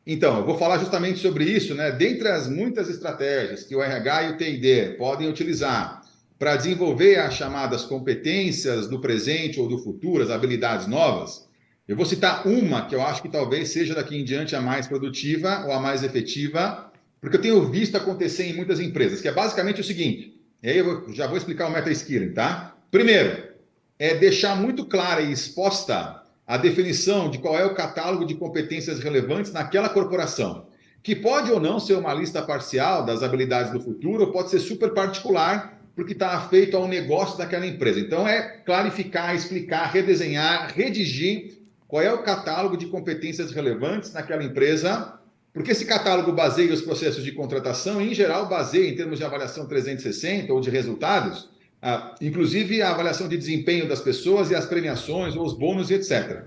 Então, eu vou falar justamente sobre isso, né? Dentre as muitas estratégias que o RH e o TI&D podem utilizar para desenvolver as chamadas competências do presente ou do futuro, as habilidades novas, eu vou citar uma que eu acho que talvez seja daqui em diante a mais produtiva ou a mais efetiva, porque eu tenho visto acontecer em muitas empresas, que é basicamente o seguinte, e aí já vou explicar o meta-skilling, tá? Primeiro, é deixar muito clara e exposta a definição de qual é o catálogo de competências relevantes naquela corporação, que pode ou não ser uma lista parcial das habilidades do futuro, ou pode ser super particular, porque está feito ao negócio daquela empresa. Então, é clarificar, explicar, redesenhar, redigir qual é o catálogo de competências relevantes naquela empresa, porque esse catálogo baseia os processos de contratação e, em geral, baseia em termos de avaliação 360 ou de resultados, inclusive a avaliação de desempenho das pessoas e as premiações ou os bônus e etc.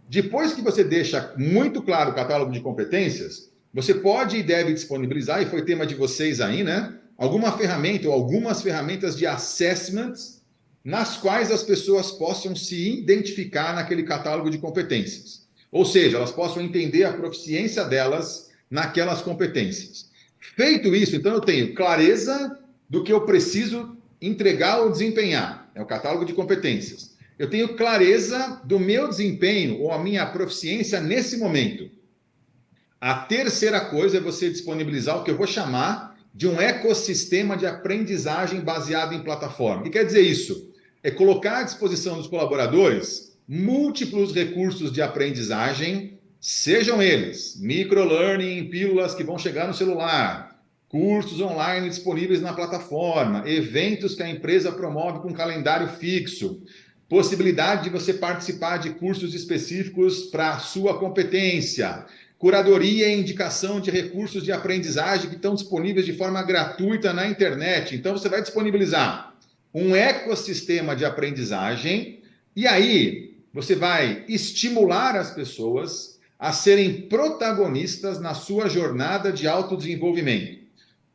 Depois que você deixa muito claro o catálogo de competências, você pode e deve disponibilizar, e foi tema de vocês aí, né? Alguma ferramenta ou algumas ferramentas de assessments nas quais as pessoas possam se identificar naquele catálogo de competências. Ou seja, elas possam entender a proficiência delas naquelas competências. Feito isso, então eu tenho clareza do que eu preciso entregar ou desempenhar. É o catálogo de competências. eu tenho clareza do meu desempenho ou a minha proficiência nesse momento. A terceira coisa é você disponibilizar o que eu vou chamar de um ecossistema de aprendizagem baseado em plataforma. O que quer dizer isso? É colocar à disposição dos colaboradores múltiplos recursos de aprendizagem, sejam eles microlearning, pílulas que vão chegar no celular, cursos online disponíveis na plataforma, eventos que a empresa promove com calendário fixo, possibilidade de você participar de cursos específicos para a sua competência, curadoria e indicação de recursos de aprendizagem que estão disponíveis de forma gratuita na internet. Então, você vai disponibilizar um ecossistema de aprendizagem e aí você vai estimular as pessoas a serem protagonistas na sua jornada de autodesenvolvimento.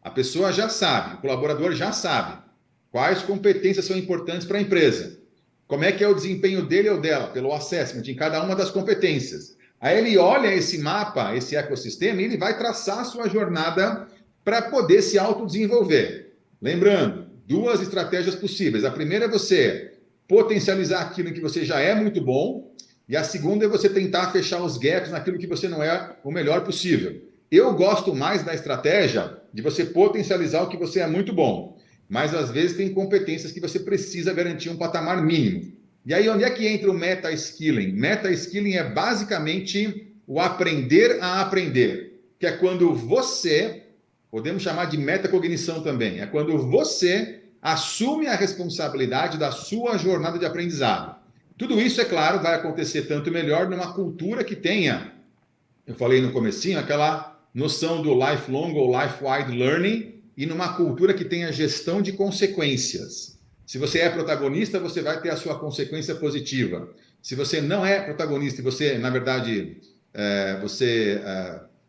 A pessoa já sabe, o colaborador já sabe quais competências são importantes para a empresa, como é que é o desempenho dele ou dela, pelo assessment em cada uma das competências. Aí ele olha esse mapa, esse ecossistema, e ele vai traçar a sua jornada para poder se autodesenvolver. Lembrando, duas estratégias possíveis. A primeira é você potencializar aquilo em que você já é muito bom, e a segunda é você tentar fechar os gaps naquilo que você não é o melhor possível. Eu gosto mais da estratégia de você potencializar o que você é muito bom, mas às vezes tem competências que você precisa garantir um patamar mínimo. E aí, onde é que entra o meta-skilling? Meta-skilling é basicamente o aprender a aprender, que é quando você, podemos chamar de metacognição também, é quando você assume a responsabilidade da sua jornada de aprendizado. Tudo isso, é claro, vai acontecer tanto melhor numa cultura que tenha, eu falei no comecinho, aquela noção do lifelong ou life-wide learning, e numa cultura que tenha gestão de consequências. Se você é protagonista, você vai ter a sua consequência positiva. Se você não é protagonista e você, na verdade,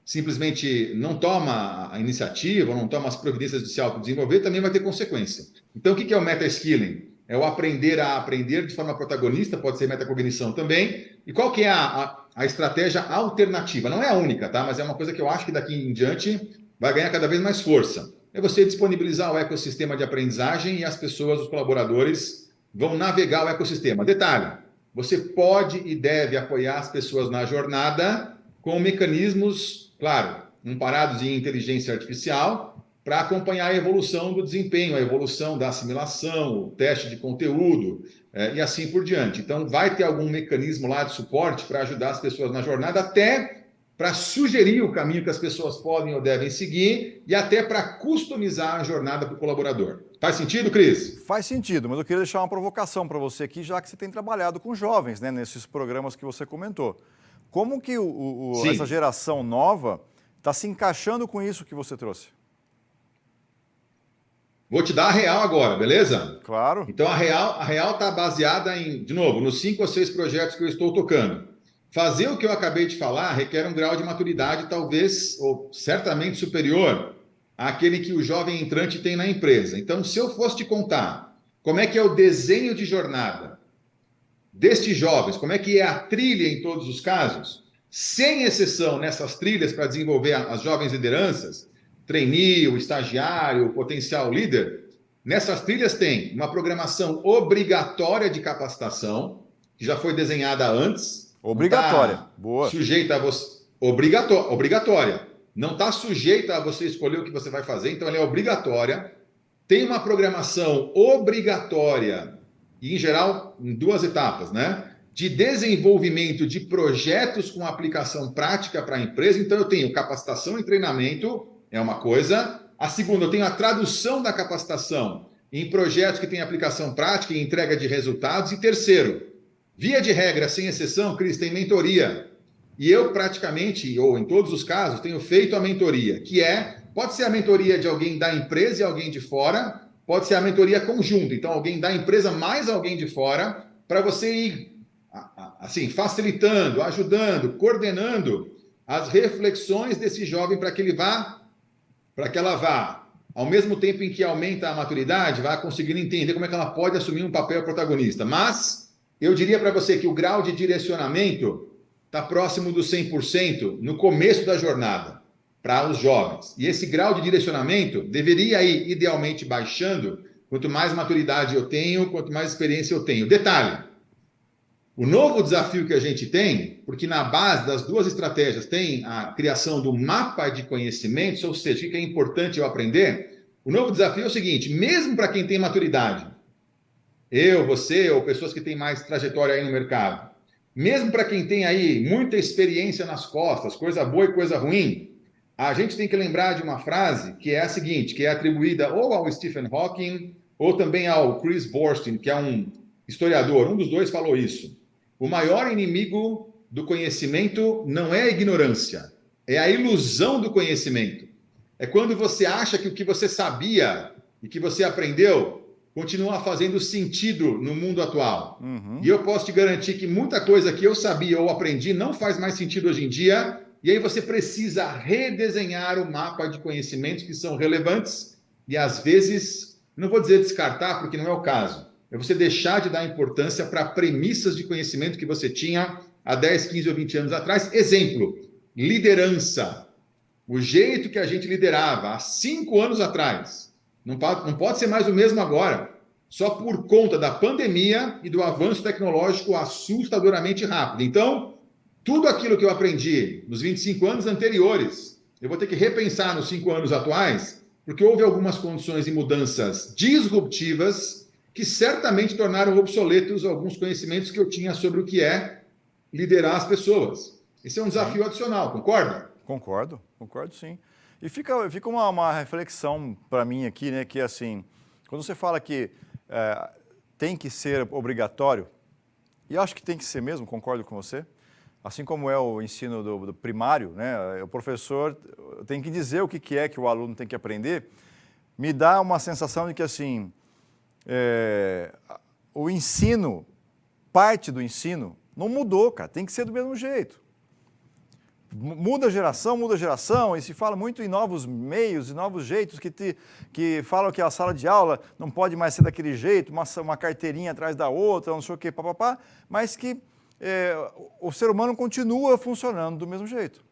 simplesmente não toma a iniciativa, não toma as providências de se autodesenvolver, também vai ter consequência. Então, o que é o meta-skilling? É o aprender a aprender de forma protagonista, pode ser metacognição também. E qual que é a estratégia alternativa? Não é a única, tá? Mas é uma coisa que eu acho que daqui em diante vai ganhar cada vez mais força. É você disponibilizar o ecossistema de aprendizagem e as pessoas, os colaboradores, vão navegar o ecossistema. Detalhe, você pode e deve apoiar as pessoas na jornada com mecanismos, claro, amparados em inteligência artificial, para acompanhar a evolução do desempenho, a evolução da assimilação, o teste de conteúdo e assim por diante. Então, vai ter algum mecanismo lá de suporte para ajudar as pessoas na jornada, até para sugerir o caminho que as pessoas podem ou devem seguir e até para customizar a jornada para o colaborador. Faz sentido, Cris? Faz sentido, mas eu queria deixar uma provocação para você aqui, já que você tem trabalhado com jovens, né, nesses programas que você comentou. Como que essa geração nova está se encaixando com isso que você trouxe? Vou te dar a real agora, beleza? Claro. Então, a real está baseada em, de novo, nos 5 ou 6 projetos que eu estou tocando. Fazer o que eu acabei de falar requer um grau de maturidade talvez, ou certamente superior àquele que o jovem entrante tem na empresa. Então, se eu fosse te contar como é que é o desenho de jornada destes jovens, como é que é a trilha em todos os casos, sem exceção nessas trilhas para desenvolver as jovens lideranças, trainee, o estagiário, o potencial líder, nessas trilhas tem uma programação obrigatória de capacitação, que já foi desenhada antes. Obrigatória. Tá boa. Sujeita a você. Obrigatória. Não está sujeita a você escolher o que você vai fazer, então ela é obrigatória. Tem uma programação obrigatória, e em geral, em 2 etapas, né? De desenvolvimento de projetos com aplicação prática para a empresa. Então, eu tenho capacitação e treinamento, é uma coisa. A segunda, eu tenho a tradução da capacitação em projetos que têm aplicação prática e entrega de resultados. E terceiro, via de regra, sem exceção, Cris, tem mentoria. E eu praticamente, ou em todos os casos, tenho feito a mentoria, que pode ser a mentoria de alguém da empresa e alguém de fora, pode ser a mentoria conjunta. Então, alguém da empresa mais alguém de fora, para você ir, assim, facilitando, ajudando, coordenando as reflexões desse jovem para que ela vá, ao mesmo tempo em que aumenta a maturidade, vá conseguindo entender como é que ela pode assumir um papel protagonista. Mas eu diria para você que o grau de direcionamento está próximo do 100% no começo da jornada para os jovens. E esse grau de direcionamento deveria ir, idealmente, baixando quanto mais maturidade eu tenho, quanto mais experiência eu tenho. Detalhe, O novo desafio que a gente tem, porque na base das duas estratégias tem a criação do mapa de conhecimentos, ou seja, o que é importante eu aprender, o novo desafio é o seguinte, mesmo para quem tem maturidade, eu, você ou pessoas que têm mais trajetória aí no mercado, mesmo para quem tem aí muita experiência nas costas, coisa boa e coisa ruim, a gente tem que lembrar de uma frase que é a seguinte, que é atribuída ou ao Stephen Hawking ou também ao Chris Borstein, que é um historiador, um dos dois falou isso. O maior inimigo do conhecimento não é a ignorância, é a ilusão do conhecimento. É quando você acha que o que você sabia e que você aprendeu continua fazendo sentido no mundo atual. Uhum. E eu posso te garantir que muita coisa que eu sabia ou aprendi não faz mais sentido hoje em dia, e aí você precisa redesenhar o mapa de conhecimentos que são relevantes e, às vezes, não vou dizer descartar, porque não é o caso, é você deixar de dar importância para premissas de conhecimento que você tinha há 10, 15 ou 20 anos atrás. Exemplo, liderança. O jeito que a gente liderava há 5 anos atrás não pode ser mais o mesmo agora, só por conta da pandemia e do avanço tecnológico assustadoramente rápido. Então, tudo aquilo que eu aprendi nos 25 anos anteriores, eu vou ter que repensar nos 5 anos atuais, porque houve algumas condições e mudanças disruptivas que certamente tornaram obsoletos alguns conhecimentos que eu tinha sobre o que é liderar as pessoas. Esse é um desafio adicional, concorda? Concordo sim. E fica uma reflexão para mim aqui, né, que é assim, quando você fala que tem que ser obrigatório, e acho que tem que ser mesmo, concordo com você, assim como é o ensino do primário, né, o professor tem que dizer o que é que o aluno tem que aprender, me dá uma sensação de que assim, o ensino, parte do ensino, não mudou, cara, tem que ser do mesmo jeito. Muda a geração, e se fala muito em novos meios, em novos jeitos, que falam que a sala de aula não pode mais ser daquele jeito, uma carteirinha atrás da outra, não sei o que, papapá, mas que o ser humano continua funcionando do mesmo jeito.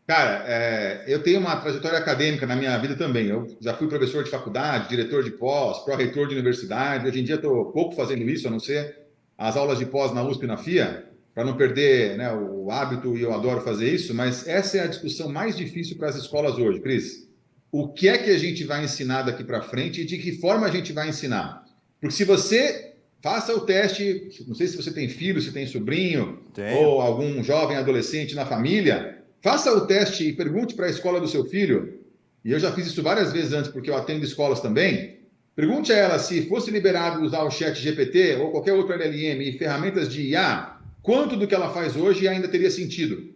Cara, eu tenho uma trajetória acadêmica na minha vida também. Eu já fui professor de faculdade, diretor de pós, pró-reitor de universidade. Hoje em dia estou pouco fazendo isso, a não ser as aulas de pós na USP e na FIA, para não perder, né, o hábito, e eu adoro fazer isso, mas essa é a discussão mais difícil para as escolas hoje, Cris. O que é que a gente vai ensinar daqui para frente e de que forma a gente vai ensinar? Porque se você faça o teste, não sei se você tem filho, se tem sobrinho, ou algum jovem adolescente na família, faça o teste e pergunte para a escola do seu filho, e eu já fiz isso várias vezes antes, porque eu atendo escolas também, pergunte a ela se fosse liberado usar o chat GPT ou qualquer outro LLM e ferramentas de IA, quanto do que ela faz hoje ainda teria sentido?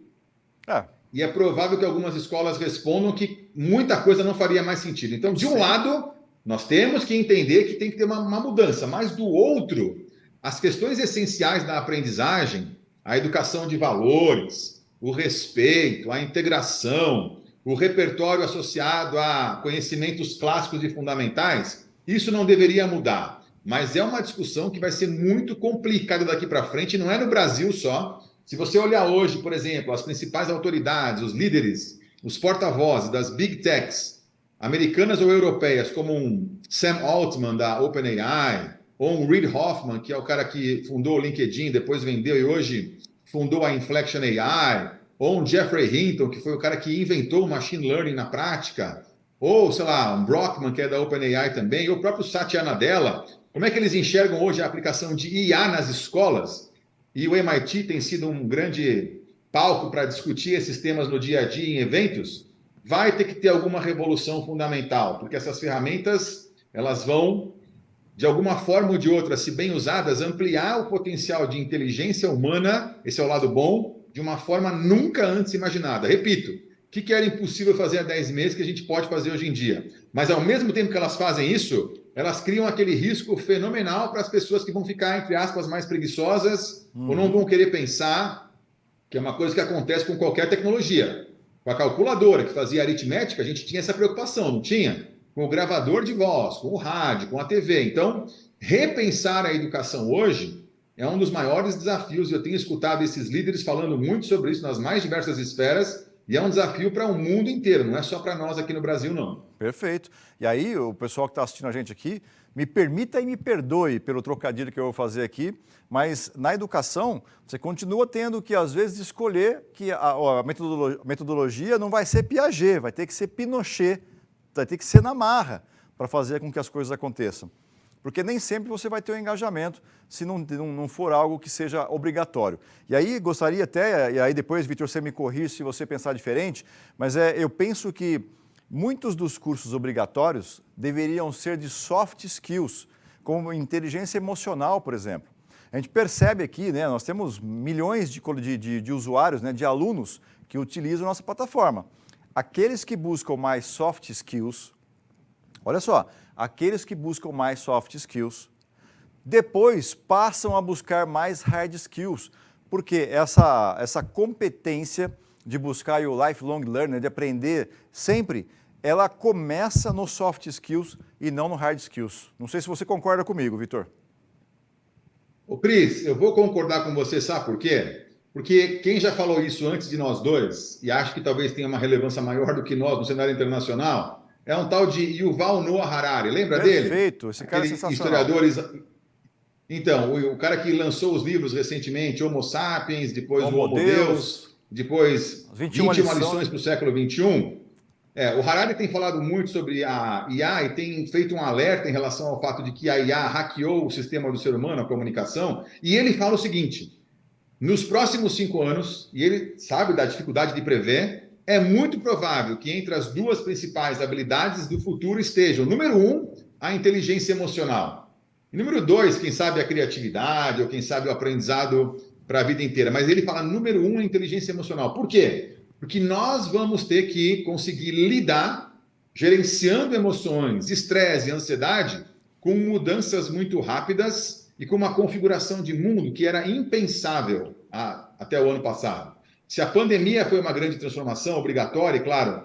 E é provável que algumas escolas respondam que muita coisa não faria mais sentido. Então, de um lado, nós temos que entender que tem que ter uma mudança, mas do outro, as questões essenciais da aprendizagem, a educação de valores, o respeito, a integração, o repertório associado a conhecimentos clássicos e fundamentais, isso não deveria mudar. Mas é uma discussão que vai ser muito complicada daqui para frente, não é no Brasil só. Se você olhar hoje, por exemplo, as principais autoridades, os líderes, os porta-vozes das big techs, americanas ou europeias, como um Sam Altman da OpenAI, ou um Reid Hoffman, que é o cara que fundou o LinkedIn, depois vendeu e hoje fundou a Inflection AI, ou um Jeffrey Hinton, que foi o cara que inventou o machine learning na prática, ou, sei lá, um Brockman, que é da OpenAI também, ou o próprio Satya Nadella. Como é que eles enxergam hoje a aplicação de IA nas escolas? E o MIT tem sido um grande palco para discutir esses temas no dia a dia em eventos. Vai ter que ter alguma revolução fundamental, porque essas ferramentas, elas vão, de alguma forma ou de outra, se bem usadas, ampliar o potencial de inteligência humana, esse é o lado bom, de uma forma nunca antes imaginada. Repito, o que era impossível fazer há 10 meses que a gente pode fazer hoje em dia? Mas, ao mesmo tempo que elas fazem isso, elas criam aquele risco fenomenal para as pessoas que vão ficar, entre aspas, mais preguiçosas ou não vão querer pensar, que é uma coisa que acontece com qualquer tecnologia. Com a calculadora que fazia aritmética, a gente tinha essa preocupação, não tinha? Com o gravador de voz, com o rádio, com a TV. Então, repensar a educação hoje é um dos maiores desafios. Eu tenho escutado esses líderes falando muito sobre isso nas mais diversas esferas, e é um desafio para o mundo inteiro, não é só para nós aqui no Brasil, não. Perfeito. E aí, o pessoal que está assistindo a gente aqui, Me permita e me perdoe pelo trocadilho que eu vou fazer aqui, mas na educação você continua tendo que, às vezes, escolher que a metodologia não vai ser Piaget, vai ter que ser Pinochet, vai ter que ser na marra para fazer com que as coisas aconteçam. Porque nem sempre você vai ter um engajamento se não for algo que seja obrigatório. E aí gostaria até, e aí depois, Vitor, você me corrige se você pensar diferente, mas eu penso que muitos dos cursos obrigatórios deveriam ser de soft skills, como inteligência emocional, por exemplo. A gente percebe aqui, né, nós temos milhões de usuários, né, de alunos que utilizam a nossa plataforma. Aqueles que buscam mais soft skills, olha só, aqueles que buscam mais soft skills, depois passam a buscar mais hard skills, porque essa competência de buscar o lifelong learner, de aprender sempre, ela começa no soft skills e não no hard skills. Não sei se você concorda comigo, Vitor. Ô, Cris, eu vou concordar com você, sabe por quê? Porque quem já falou isso antes de nós dois, e acho que talvez tenha uma relevância maior do que nós no cenário internacional, é um tal de Yuval Noah Harari. Lembra dele? Perfeito, esse cara é Aquele sensacional. historiador. Então, o cara que lançou os livros recentemente, Homo Sapiens, depois o Homo Deus, depois as 21 21 lições para o século XXI. O Harari tem falado muito sobre a IA e tem feito um alerta em relação ao fato de que a IA hackeou o sistema do ser humano, a comunicação, e ele fala o seguinte: nos próximos 5 anos, e ele sabe da dificuldade de prever, é muito provável que entre as duas principais habilidades do futuro estejam, número 1, a inteligência emocional. E número 2, quem sabe a criatividade, ou quem sabe o aprendizado para a vida inteira. Mas ele fala, número 1, a inteligência emocional. Por quê? Porque nós vamos ter que conseguir lidar, gerenciando emoções, estresse e ansiedade, com mudanças muito rápidas e com uma configuração de mundo que era impensável até o ano passado. Se a pandemia foi uma grande transformação obrigatória e, claro,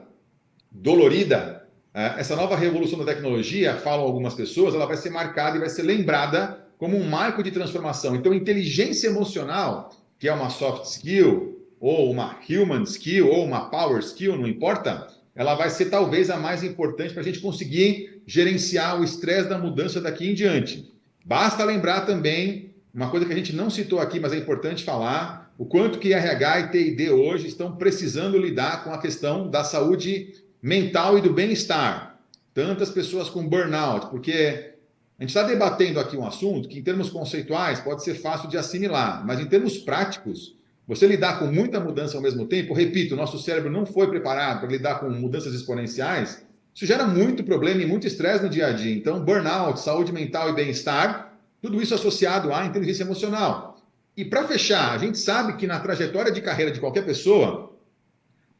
dolorida, essa nova revolução da tecnologia, falam algumas pessoas, ela vai ser marcada e vai ser lembrada como um marco de transformação. Então, inteligência emocional, que é uma soft skill, ou uma human skill, ou uma power skill, não importa, ela vai ser talvez a mais importante para a gente conseguir gerenciar o estresse da mudança daqui em diante. Basta lembrar também, uma coisa que a gente não citou aqui, mas é importante falar, o quanto que RH e TI&D hoje estão precisando lidar com a questão da saúde mental e do bem-estar. Tantas pessoas com burnout, porque a gente está debatendo aqui um assunto que, em termos conceituais, pode ser fácil de assimilar, mas em termos práticos, você lidar com muita mudança ao mesmo tempo, repito, o nosso cérebro não foi preparado para lidar com mudanças exponenciais, isso gera muito problema e muito estresse no dia a dia. Então, burnout, saúde mental e bem-estar, tudo isso associado à inteligência emocional. E para fechar, a gente sabe que na trajetória de carreira de qualquer pessoa,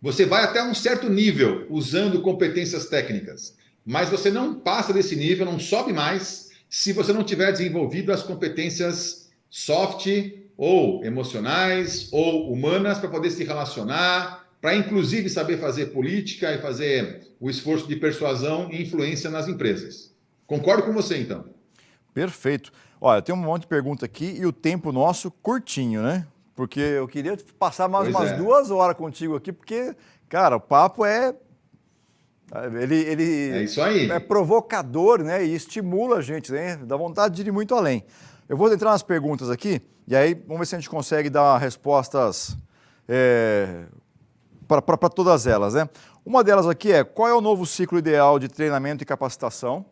você vai até um certo nível usando competências técnicas, mas você não passa desse nível, não sobe mais, se você não tiver desenvolvido as competências soft ou emocionais ou humanas para poder se relacionar, para inclusive saber fazer política e fazer o esforço de persuasão e influência nas empresas. Concordo com você, então. Perfeito. Olha, tem um monte de pergunta aqui e o tempo nosso curtinho, né? Porque eu queria passar mais umas 2 horas contigo aqui, porque, cara, o papo ele é isso aí. É provocador, né? E estimula a gente, né? Dá vontade de ir muito além. Eu vou entrar nas perguntas aqui, e aí vamos ver se a gente consegue dar respostas para todas elas, né? Uma delas aqui é, qual é o novo ciclo ideal de treinamento e capacitação?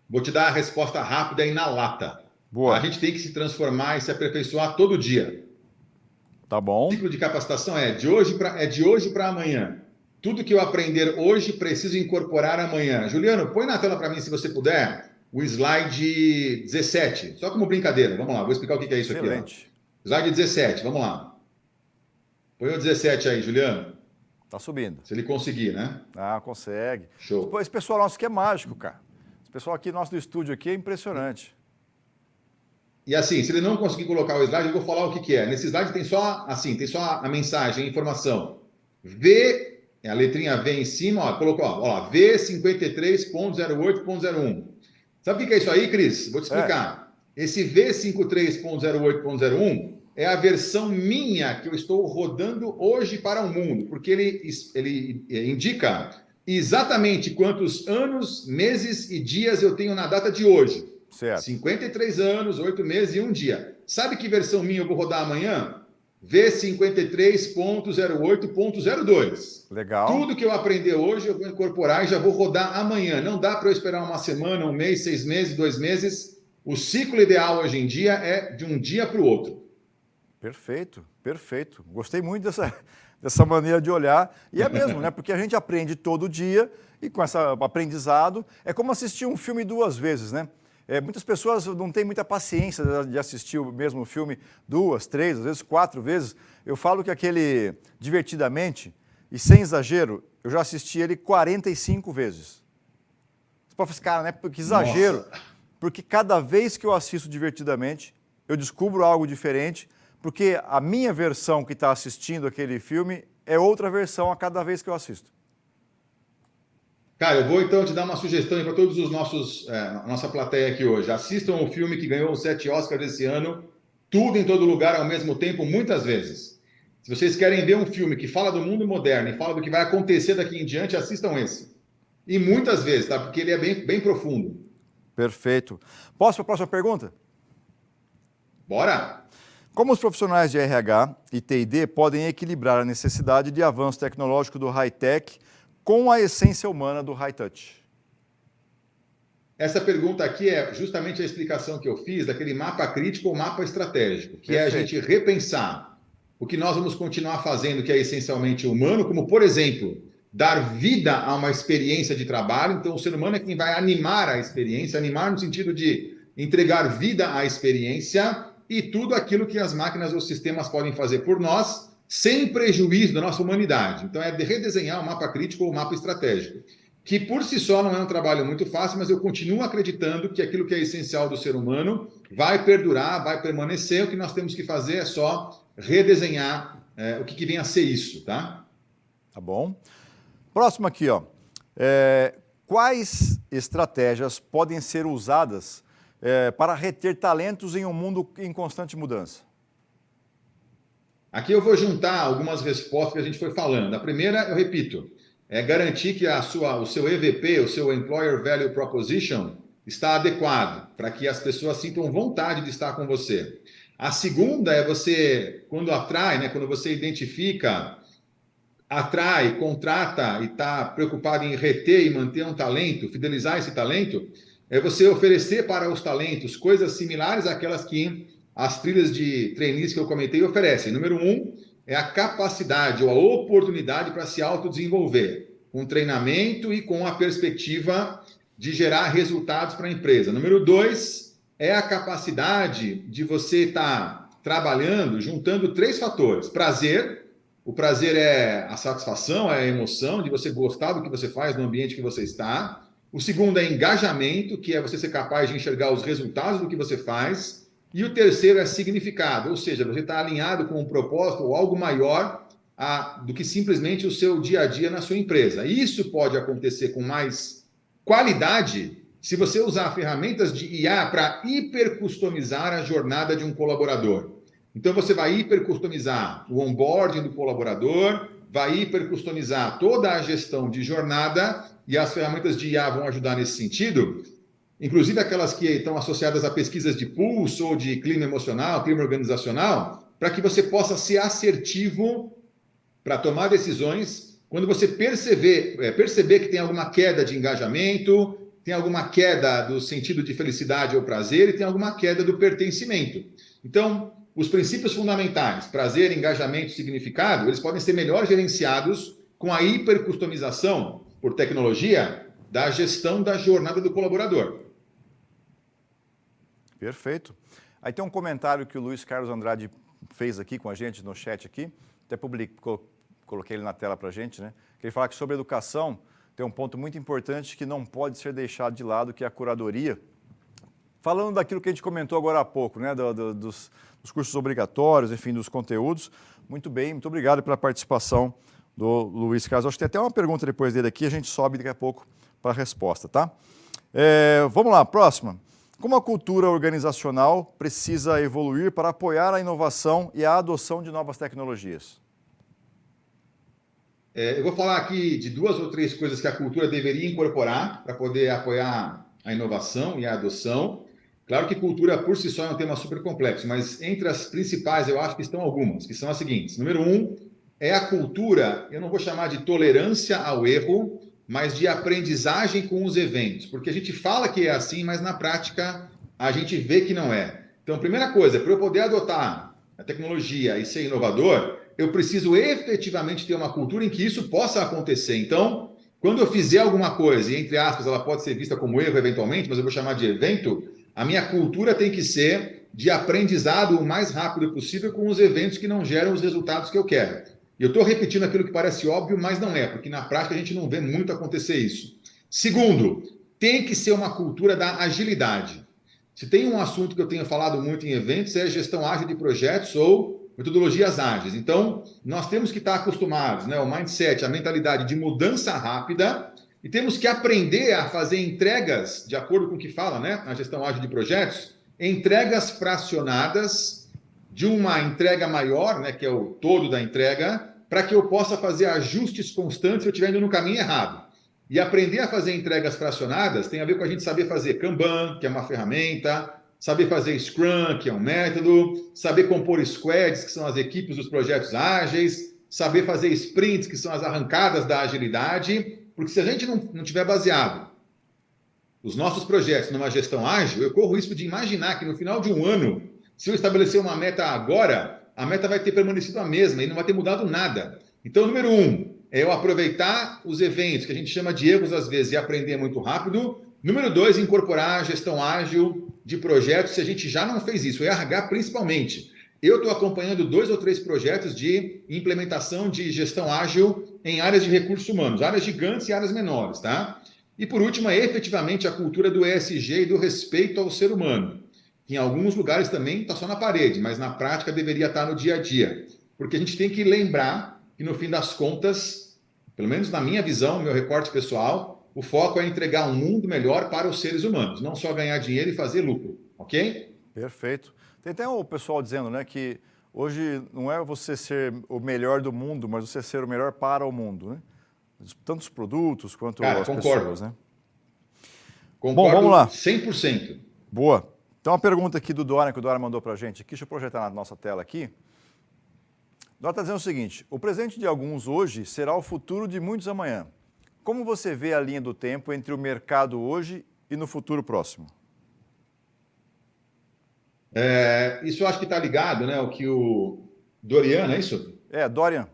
Vou te dar a resposta rápida e na lata. Boa. A gente tem que se transformar e se aperfeiçoar todo dia. Tá bom. O ciclo de capacitação é de hoje para amanhã. Tudo que eu aprender hoje, preciso incorporar amanhã. Juliano, põe na tela para mim, se você puder, o slide 17. Só como brincadeira. Vamos lá, vou explicar o que é isso aqui. Ó. Slide 17, vamos lá. Põe o 17 aí, Juliano. Tá subindo. Se ele conseguir, né? Ah, consegue. Show. Esse pessoal nosso aqui é mágico, cara. Esse pessoal aqui nosso do estúdio aqui é impressionante. E assim, se ele não conseguir colocar o slide, eu vou falar o que é. Nesse slide tem só a mensagem, a informação. A letrinha V em cima, ó, colocou, ó, V53.08.01. Sabe o que é isso aí, Cris? Vou te explicar. Esse V53.08.01 é a versão minha que eu estou rodando hoje para o mundo, porque ele indica exatamente quantos anos, meses e dias eu tenho na data de hoje. Certo. 53 anos, 8 meses e 1 dia. Sabe que versão minha eu vou rodar amanhã? V53.08.02. Legal. Tudo que eu aprender hoje eu vou incorporar e já vou rodar amanhã. Não dá para eu esperar uma semana, um mês, 6 meses, 2 meses. O ciclo ideal hoje em dia é de um dia para o outro. Perfeito, perfeito. Gostei muito dessa maneira de olhar. E é mesmo, né? Porque a gente aprende todo dia e com esse aprendizado é como assistir um filme 2 vezes, né? Muitas pessoas não têm muita paciência de assistir o mesmo filme 2, 3, às vezes 4 vezes. Eu falo que aquele Divertidamente, e sem exagero, eu já assisti ele 45 vezes. Você pode falar, cara, né? Que exagero. Nossa. Porque cada vez que eu assisto Divertidamente, eu descubro algo diferente, porque a minha versão que está assistindo aquele filme é outra versão a cada vez que eu assisto. Cara, eu vou então te dar uma sugestão para todos os nossa plateia aqui hoje. Assistam o filme que ganhou os 7 Oscars esse ano, Tudo em Todo Lugar ao mesmo tempo, muitas vezes. Se vocês querem ver um filme que fala do mundo moderno e fala do que vai acontecer daqui em diante, assistam esse. E muitas vezes, tá? Porque ele é bem profundo. Perfeito. Posso para a próxima pergunta? Bora? Como os profissionais de RH e TI&D podem equilibrar a necessidade de avanço tecnológico do high-tech com a essência humana do high-touch? Essa pergunta aqui é justamente a explicação que eu fiz daquele mapa crítico ou mapa estratégico, que Perfeito. é a gente repensar o que nós vamos continuar fazendo, que é essencialmente humano, como, por exemplo, dar vida a uma experiência de trabalho. Então, o ser humano é quem vai animar a experiência, animar no sentido de entregar vida à experiência e tudo aquilo que as máquinas ou sistemas podem fazer por nós, sem prejuízo da nossa humanidade. Então, é de redesenhar o mapa crítico ou o mapa estratégico, que por si só não é um trabalho muito fácil, mas eu continuo acreditando que aquilo que é essencial do ser humano vai perdurar, vai permanecer. O que nós temos que fazer é só redesenhar o que vem a ser isso, tá? Tá bom. Próximo aqui, ó. Quais estratégias podem ser usadas para reter talentos em um mundo em constante mudança? Aqui eu vou juntar algumas respostas que a gente foi falando. A primeira, eu repito, é garantir que o seu EVP, o seu Employer Value Proposition, está adequado, para que as pessoas sintam vontade de estar com você. A segunda é você, quando atrai, né, quando você identifica, atrai, contrata e está preocupado em reter e manter um talento, fidelizar esse talento, é você oferecer para os talentos coisas similares àquelas que as trilhas de trainees que eu comentei oferecem. Número 1 é a capacidade ou a oportunidade para se autodesenvolver, com treinamento e com a perspectiva de gerar resultados para a empresa. Número 2 é a capacidade de você estar trabalhando, juntando 3 fatores. Prazer. O prazer é a satisfação, é a emoção de você gostar do que você faz no ambiente que você está. O segundo é engajamento, que é você ser capaz de enxergar os resultados do que você faz. E o terceiro é significado, ou seja, você está alinhado com um propósito ou algo maior do que simplesmente o seu dia a dia na sua empresa. Isso pode acontecer com mais qualidade se você usar ferramentas de IA para hipercustomizar a jornada de um colaborador. Então, você vai hipercustomizar o onboarding do colaborador, vai hipercustomizar toda a gestão de jornada e as ferramentas de IA vão ajudar nesse sentido, inclusive aquelas que estão associadas a pesquisas de pulso ou de clima emocional, clima organizacional, para que você possa ser assertivo para tomar decisões quando você perceber que tem alguma queda de engajamento, tem alguma queda do sentido de felicidade ou prazer e tem alguma queda do pertencimento. Então, os princípios fundamentais, prazer, engajamento e significado, eles podem ser melhor gerenciados com a hipercustomização por tecnologia da gestão da jornada do colaborador. Perfeito. Aí tem um comentário que o Luiz Carlos Andrade fez aqui com a gente no chat aqui, até coloquei ele na tela para a gente, né? Que ele fala que sobre educação tem um ponto muito importante que não pode ser deixado de lado, que é a curadoria. Falando daquilo que a gente comentou agora há pouco, né? Dos cursos obrigatórios, enfim, dos conteúdos. Muito bem, muito obrigado pela participação do Luiz Carlos. Acho que tem até uma pergunta depois dele aqui, a gente sobe daqui a pouco para a resposta, tá? Vamos lá, próxima. Como a cultura organizacional precisa evoluir para apoiar a inovação e a adoção de novas tecnologias? Eu vou falar aqui de 2 ou 3 coisas que a cultura deveria incorporar para poder apoiar a inovação e a adoção. Claro que cultura por si só é um tema super complexo, mas entre as principais eu acho que estão algumas, que são as seguintes. Número 1 é a cultura, eu não vou chamar de tolerância ao erro, mas de aprendizagem com os eventos, porque a gente fala que é assim, mas na prática a gente vê que não é. Então, primeira coisa, para eu poder adotar a tecnologia e ser inovador, eu preciso efetivamente ter uma cultura em que isso possa acontecer. Então, quando eu fizer alguma coisa, e entre aspas, ela pode ser vista como erro eventualmente, mas eu vou chamar de evento, a minha cultura tem que ser de aprendizado o mais rápido possível com os eventos que não geram os resultados que eu quero. E eu estou repetindo aquilo que parece óbvio, mas não é, porque na prática a gente não vê muito acontecer isso. Segundo, tem que ser uma cultura da agilidade. Se tem um assunto que eu tenho falado muito em eventos, é gestão ágil de projetos ou metodologias ágeis. Então, nós temos que estar acostumados, né? O mindset, a mentalidade de mudança rápida, e temos que aprender a fazer entregas, de acordo com o que fala, né? Na gestão ágil de projetos, entregas fracionadas de uma entrega maior, né? Que é o todo da entrega, para que eu possa fazer ajustes constantes se eu estiver indo no caminho errado. E aprender a fazer entregas fracionadas tem a ver com a gente saber fazer Kanban, que é uma ferramenta, saber fazer Scrum, que é um método, saber compor squads, que são as equipes dos projetos ágeis, saber fazer sprints, que são as arrancadas da agilidade, porque se a gente não tiver baseado os nossos projetos numa gestão ágil, eu corro o risco de imaginar que no final de um ano, se eu estabelecer uma meta agora, a meta vai ter permanecido a mesma e não vai ter mudado nada. Então, número 1, é eu aproveitar os eventos, que a gente chama de erros às vezes, e aprender muito rápido. Número 2, incorporar a gestão ágil de projetos, se a gente já não fez isso, RH principalmente. Eu estou acompanhando 2 ou 3 projetos de implementação de gestão ágil em áreas de recursos humanos, áreas gigantes e áreas menores, tá? E por último, é efetivamente a cultura do ESG e do respeito ao ser humano, que em alguns lugares também está só na parede, mas na prática deveria estar no dia a dia. Porque a gente tem que lembrar que no fim das contas, pelo menos na minha visão, meu recorte pessoal, o foco é entregar um mundo melhor para os seres humanos, não só ganhar dinheiro e fazer lucro, ok? Perfeito. Tem até o pessoal dizendo, né, que hoje não é você ser o melhor do mundo, mas você ser o melhor para o mundo, né? Tanto os produtos quanto Cara, as concordo. pessoas, né? Concordo. Bom, vamos lá. 100%. Boa. Então, uma pergunta aqui do Dora, que o Dora mandou para a gente aqui, deixa eu projetar na nossa tela aqui. O Dora está dizendo o seguinte: o presente de alguns hoje será o futuro de muitos amanhã. Como você vê a linha do tempo entre o mercado hoje e no futuro próximo? Isso eu acho que está ligado, né? O que o Dorian, é isso? Dorian.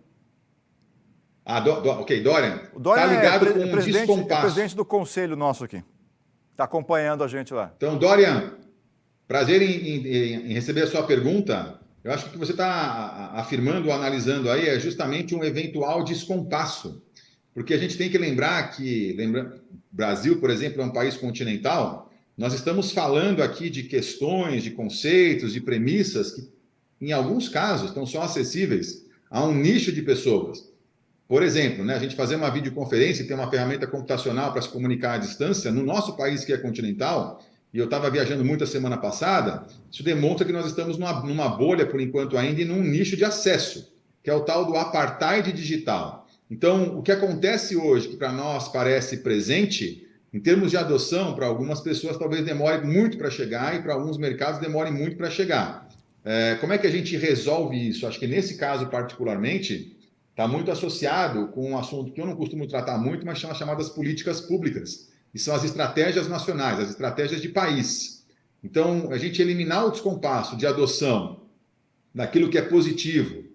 Ok, Dorian. O Dorian Está ligado com um é descompasso. presidente do conselho nosso aqui. Está acompanhando a gente lá. Então, Dorian, prazer em receber a sua pergunta. Eu acho que o que você está afirmando, analisando aí, é justamente um eventual descompasso. Porque a gente tem que lembrar que, Brasil, por exemplo, é um país continental, nós estamos falando aqui de questões, de conceitos, de premissas que, em alguns casos, estão só acessíveis a um nicho de pessoas. Por exemplo, né, a gente fazer uma videoconferência e ter uma ferramenta computacional para se comunicar à distância, no nosso país que é continental, e eu estava viajando muito a semana passada, isso demonstra que nós estamos numa bolha, por enquanto ainda, e num nicho de acesso, que é o tal do apartheid digital. Então, o que acontece hoje, que para nós parece presente, em termos de adoção, para algumas pessoas talvez demore muito para chegar, e para alguns mercados demore muito para chegar. Como é que a gente resolve isso? Acho que nesse caso particularmente, está muito associado com um assunto que eu não costumo tratar muito, mas são as chamadas políticas públicas, e são as estratégias nacionais, as estratégias de país. Então, a gente eliminar o descompasso de adoção daquilo que é positivo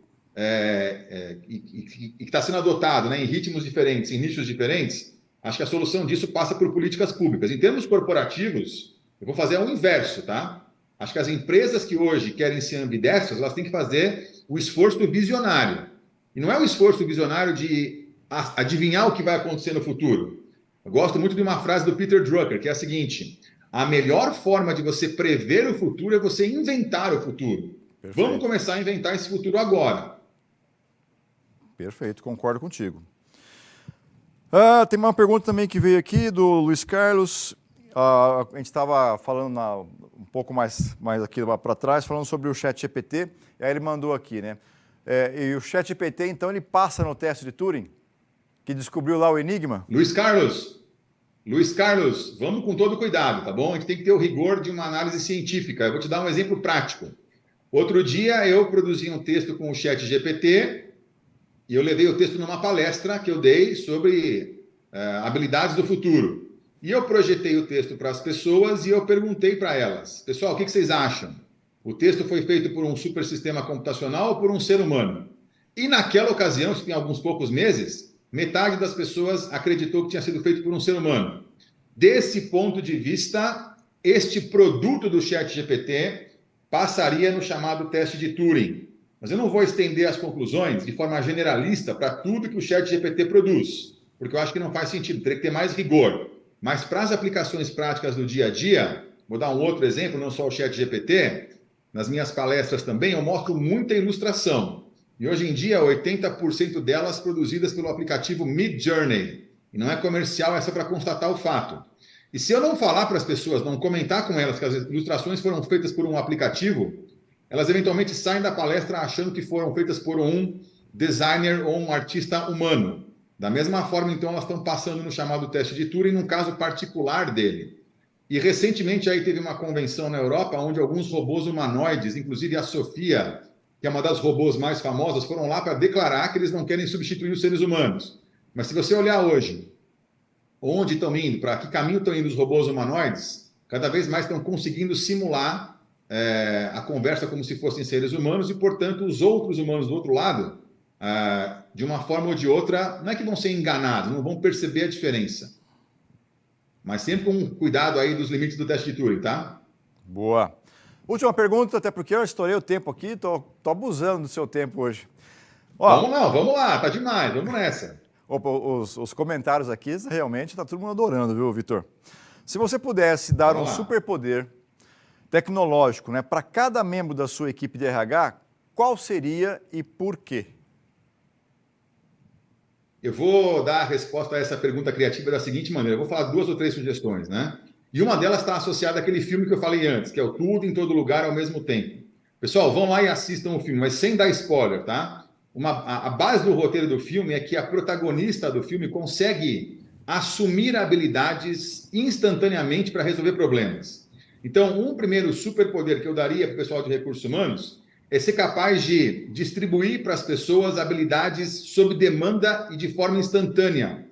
e que está sendo adotado, né, em ritmos diferentes, em nichos diferentes, acho que a solução disso passa por políticas públicas. Em termos corporativos, eu vou fazer o inverso, tá? Acho que as empresas que hoje querem ser ambidestras, elas têm que fazer o esforço visionário. E não é o esforço visionário de adivinhar o que vai acontecer no futuro. Eu gosto muito de uma frase do Peter Drucker, que é a seguinte: a melhor forma de você prever o futuro é você inventar o futuro. Perfeito. Vamos começar a inventar esse futuro agora. Perfeito, concordo contigo. Tem uma pergunta também que veio aqui do Luiz Carlos. A gente estava falando um pouco mais aqui para trás, falando sobre o ChatGPT, e aí ele mandou aqui, né? E o ChatGPT, então, ele passa no teste de Turing? que descobriu lá o enigma? Luiz Carlos, vamos com todo cuidado, tá bom? A gente tem que ter o rigor de uma análise científica. Eu vou te dar um exemplo prático. Outro dia eu produzi um texto com o Chat GPT e eu levei o texto numa palestra que eu dei sobre habilidades do futuro. E eu projetei o texto para as pessoas e eu perguntei para elas, pessoal, o que vocês acham? O texto foi feito por um super sistema computacional ou por um ser humano? E naquela ocasião, isso tem alguns poucos meses, metade das pessoas acreditou que tinha sido feito por um ser humano. Desse ponto de vista, este produto do ChatGPT passaria no chamado teste de Turing. Mas eu não vou estender as conclusões de forma generalista para tudo que o ChatGPT produz, porque eu acho que não faz sentido, teria que ter mais rigor. Mas para as aplicações práticas do dia a dia, vou dar um outro exemplo, não só o ChatGPT, nas minhas palestras também eu mostro muita ilustração. E hoje em dia, 80% delas produzidas pelo aplicativo Midjourney. E não é comercial, é só para constatar o fato. E se eu não falar para as pessoas, não comentar com elas que as ilustrações foram feitas por um aplicativo, elas eventualmente saem da palestra achando que foram feitas por um designer ou um artista humano. Da mesma forma, então, elas estão passando no chamado teste de Turing, num caso particular dele. E recentemente aí teve uma convenção na Europa onde alguns robôs humanoides, inclusive a Sofia, que é uma das robôs mais famosas, foram lá para declarar que eles não querem substituir os seres humanos. Mas se você olhar hoje, onde estão indo, para que caminho estão indo os robôs humanoides, cada vez mais estão conseguindo simular a conversa como se fossem seres humanos e, portanto, os outros humanos do outro lado, de uma forma ou de outra, não é que vão ser enganados, não vão perceber a diferença. Mas sempre com cuidado aí dos limites do teste de Turing, tá? Boa. Última pergunta, até porque eu estourei o tempo aqui, tô abusando do seu tempo hoje. Ó, vamos lá, tá demais, vamos nessa. Opa, os comentários aqui, realmente tá todo mundo adorando, viu, Vitor? Se você pudesse dar um superpoder tecnológico, né, para cada membro da sua equipe de RH, qual seria e por quê? Eu vou dar a resposta a essa pergunta criativa da seguinte maneira. Eu vou falar 2 ou 3 sugestões, né? E uma delas está associada àquele filme que eu falei antes, que é o Tudo em Todo Lugar ao Mesmo Tempo. Pessoal, vão lá e assistam o filme, mas sem dar spoiler, tá? A base do roteiro do filme é que a protagonista do filme consegue assumir habilidades instantaneamente para resolver problemas. Então, um primeiro superpoder que eu daria para o pessoal de recursos humanos é ser capaz de distribuir para as pessoas habilidades sob demanda e de forma instantânea.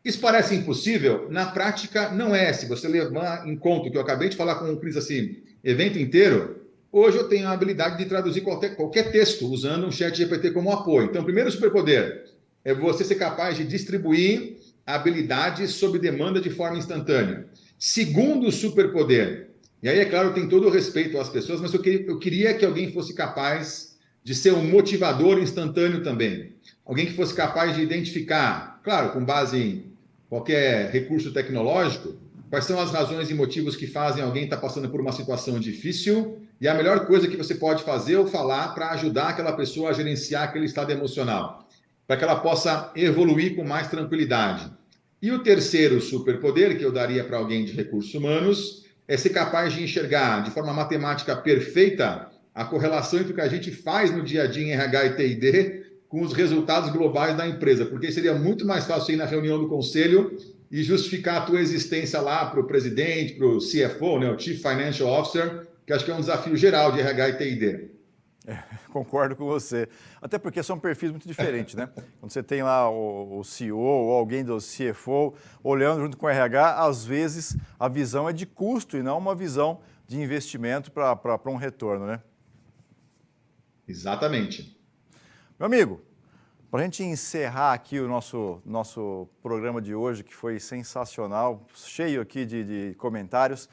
Isso parece impossível? Na prática, não é. Se você levar em conta o que eu acabei de falar com o Cris, assim, evento inteiro, hoje eu tenho a habilidade de traduzir qualquer texto usando um chat GPT como apoio. Então, o primeiro superpoder é você ser capaz de distribuir habilidades sob demanda de forma instantânea. Segundo superpoder, e aí, é claro, tem todo o respeito às pessoas, mas eu queria que alguém fosse capaz de ser um motivador instantâneo também. Alguém que fosse capaz de identificar, claro, com base em qualquer recurso tecnológico, quais são as razões e motivos que fazem alguém estar passando por uma situação difícil e a melhor coisa que você pode fazer ou falar para ajudar aquela pessoa a gerenciar aquele estado emocional, para que ela possa evoluir com mais tranquilidade. E o terceiro superpoder que eu daria para alguém de recursos humanos é ser capaz de enxergar de forma matemática perfeita a correlação entre o que a gente faz no dia a dia em RH e TID com os resultados globais da empresa, porque seria muito mais fácil ir na reunião do conselho e justificar a tua existência lá para o presidente, para o CFO, né, o Chief Financial Officer, que acho que é um desafio geral de RH e TID. Concordo com você. Até porque são perfis muito diferentes, né? Quando você tem lá o CEO ou alguém do CFO olhando junto com o RH, às vezes a visão é de custo e não uma visão de investimento para um retorno, né? Exatamente. Meu amigo, para a gente encerrar aqui o nosso programa de hoje, que foi sensacional, cheio aqui de comentários,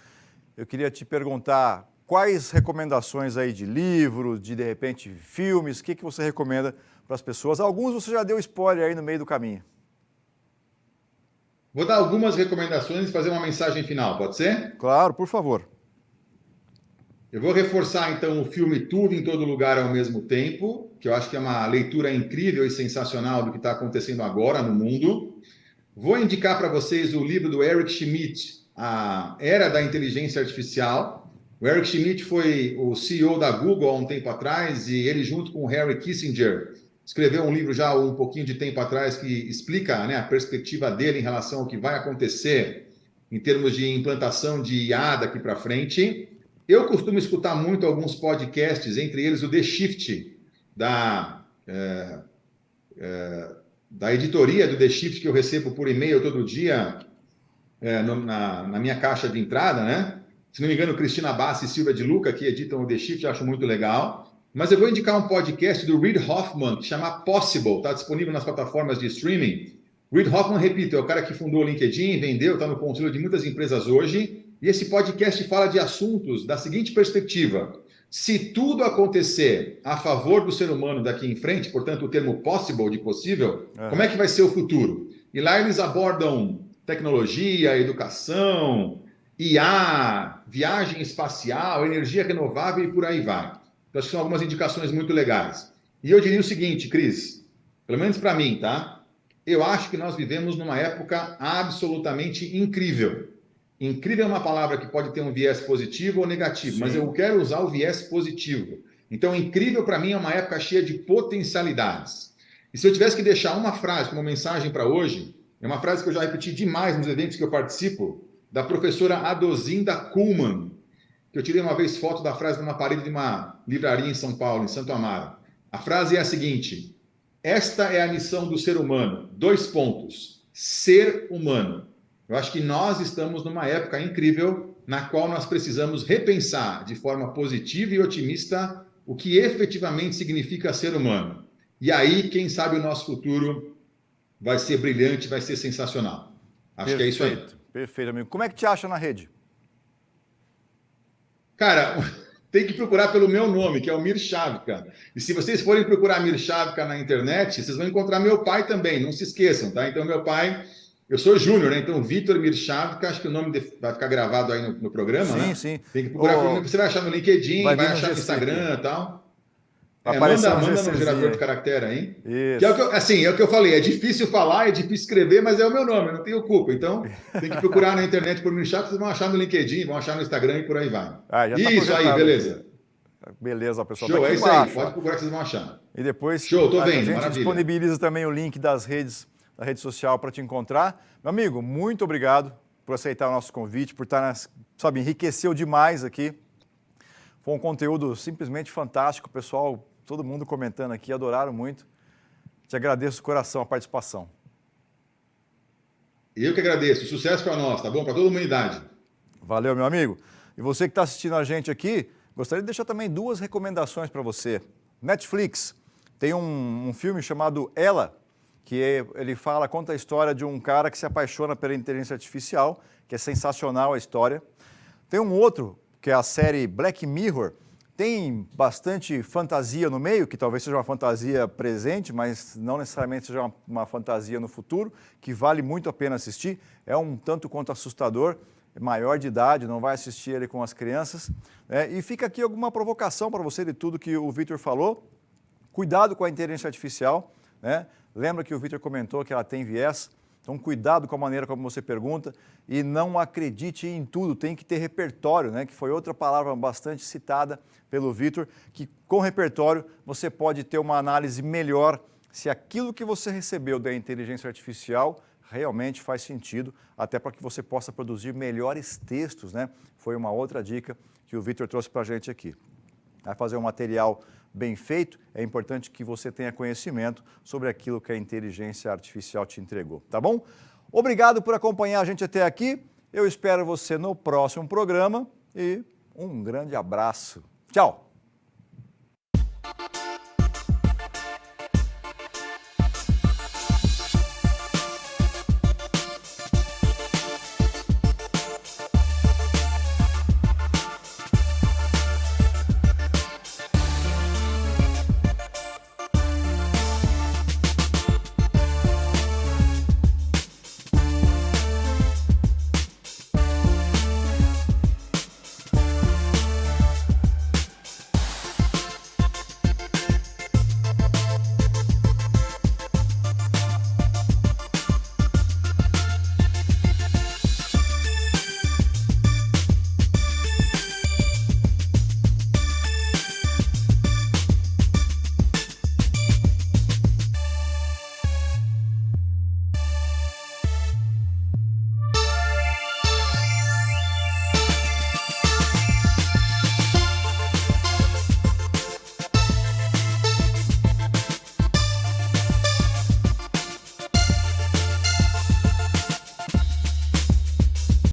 eu queria te perguntar quais recomendações aí de livros, de repente filmes, o que você recomenda para as pessoas? Alguns você já deu spoiler aí no meio do caminho. Vou dar algumas recomendações e fazer uma mensagem final, pode ser? Claro, por favor. Eu vou reforçar então o filme Tudo em Todo Lugar ao Mesmo Tempo, que eu acho que é uma leitura incrível e sensacional do que está acontecendo agora no mundo. Vou indicar para vocês o livro do Eric Schmidt, A Era da Inteligência Artificial. O Eric Schmidt foi o CEO da Google há um tempo atrás e ele, junto com o Henry Kissinger, escreveu um livro já um pouquinho de tempo atrás que explica, né, a perspectiva dele em relação ao que vai acontecer em termos de implantação de IA daqui para frente. Eu costumo escutar muito alguns podcasts, entre eles o The Shift, da editoria do The Shift, que eu recebo por e-mail todo dia na minha caixa de entrada, né? Se não me engano, Cristina Bassi e Silvia de Luca, que editam o The Shift, eu acho muito legal. Mas eu vou indicar um podcast do Reid Hoffman, que chama Possible, está disponível nas plataformas de streaming. Reid Hoffman, repito, é o cara que fundou o LinkedIn, vendeu, está no conselho de muitas empresas hoje. E esse podcast fala de assuntos da seguinte perspectiva: se tudo acontecer a favor do ser humano daqui em frente, portanto, o termo possible, de possível, como é que vai ser o futuro? E lá eles abordam tecnologia, educação, IA, viagem espacial, energia renovável e por aí vai. Então, acho que são algumas indicações muito legais. E eu diria o seguinte, Cris, pelo menos para mim, tá? Eu acho que nós vivemos numa época absolutamente incrível. Incrível é uma palavra que pode ter um viés positivo ou negativo, mas eu quero usar o viés positivo. Então, incrível para mim é uma época cheia de potencialidades. E se eu tivesse que deixar uma frase como mensagem para hoje, é uma frase que eu já repeti demais nos eventos que eu participo, da professora Adozinda Kuhlmann, que eu tirei uma vez foto da frase numa parede de uma livraria em São Paulo, em Santo Amaro. A frase é a seguinte: esta é a missão do ser humano, : ser humano. Eu acho que nós estamos numa época incrível na qual nós precisamos repensar de forma positiva e otimista o que efetivamente significa ser humano. E aí, quem sabe o nosso futuro vai ser brilhante, vai ser sensacional. Acho que é isso aí. Perfeito, amigo. Como é que te acha na rede? Cara, tem que procurar pelo meu nome, que é o Mir Shavka. E se vocês forem procurar Mir Shavka na internet, vocês vão encontrar meu pai também, não se esqueçam, tá? Então, meu pai, eu sou Júnior, né? Então, Vitor Mir Shavka, acho que o nome vai ficar gravado aí no programa, né? Sim. Tem que procurar, você vai achar no LinkedIn, vai achar no Instagram e tal. Manda no gerador de caractere aí. Isso. Que é o que eu falei, é difícil falar, é difícil escrever, mas é o meu nome, eu não tenho culpa. Então, tem que procurar na internet por Mir Shavka, vocês vão achar no LinkedIn, vão achar no Instagram e por aí vai. Isso aí, beleza. Beleza, pessoal. Show, tá é isso embaixo, aí, pode procurar que vocês vão achar. E depois Show, tô vendo, a gente maravilha. disponibiliza também o link das redes, da rede social para te encontrar. Meu amigo, muito obrigado por aceitar o nosso convite, por estar, enriqueceu demais aqui. Foi um conteúdo simplesmente fantástico, pessoal, todo mundo comentando aqui, adoraram muito. Te agradeço de coração a participação. Eu que agradeço, sucesso para nós, tá bom? Para toda a humanidade. Valeu, meu amigo. E você que está assistindo a gente aqui, gostaria de deixar também 2 recomendações para você. Netflix tem um filme chamado Ela, que ele conta a história de um cara que se apaixona pela inteligência artificial, que é sensacional a história. Tem um outro, que é a série Black Mirror, tem bastante fantasia no meio, que talvez seja uma fantasia presente, mas não necessariamente seja uma fantasia no futuro, que vale muito a pena assistir. É um tanto quanto assustador, maior de idade, não vai assistir ele com as crianças. E fica aqui alguma provocação para você de tudo que o Vitor falou. Cuidado com a inteligência artificial, né? Lembra que o Vitor comentou que ela tem viés. Então, cuidado com a maneira como você pergunta e não acredite em tudo, tem que ter repertório, né? Que foi outra palavra bastante citada pelo Vitor, que com repertório você pode ter uma análise melhor se aquilo que você recebeu da inteligência artificial realmente faz sentido, até para que você possa produzir melhores textos, né? Foi uma outra dica que o Vitor trouxe para a gente aqui. Vai fazer um material bem feito, é importante que você tenha conhecimento sobre aquilo que a inteligência artificial te entregou, tá bom? Obrigado por acompanhar a gente até aqui, eu espero você no próximo programa e um grande abraço. Tchau!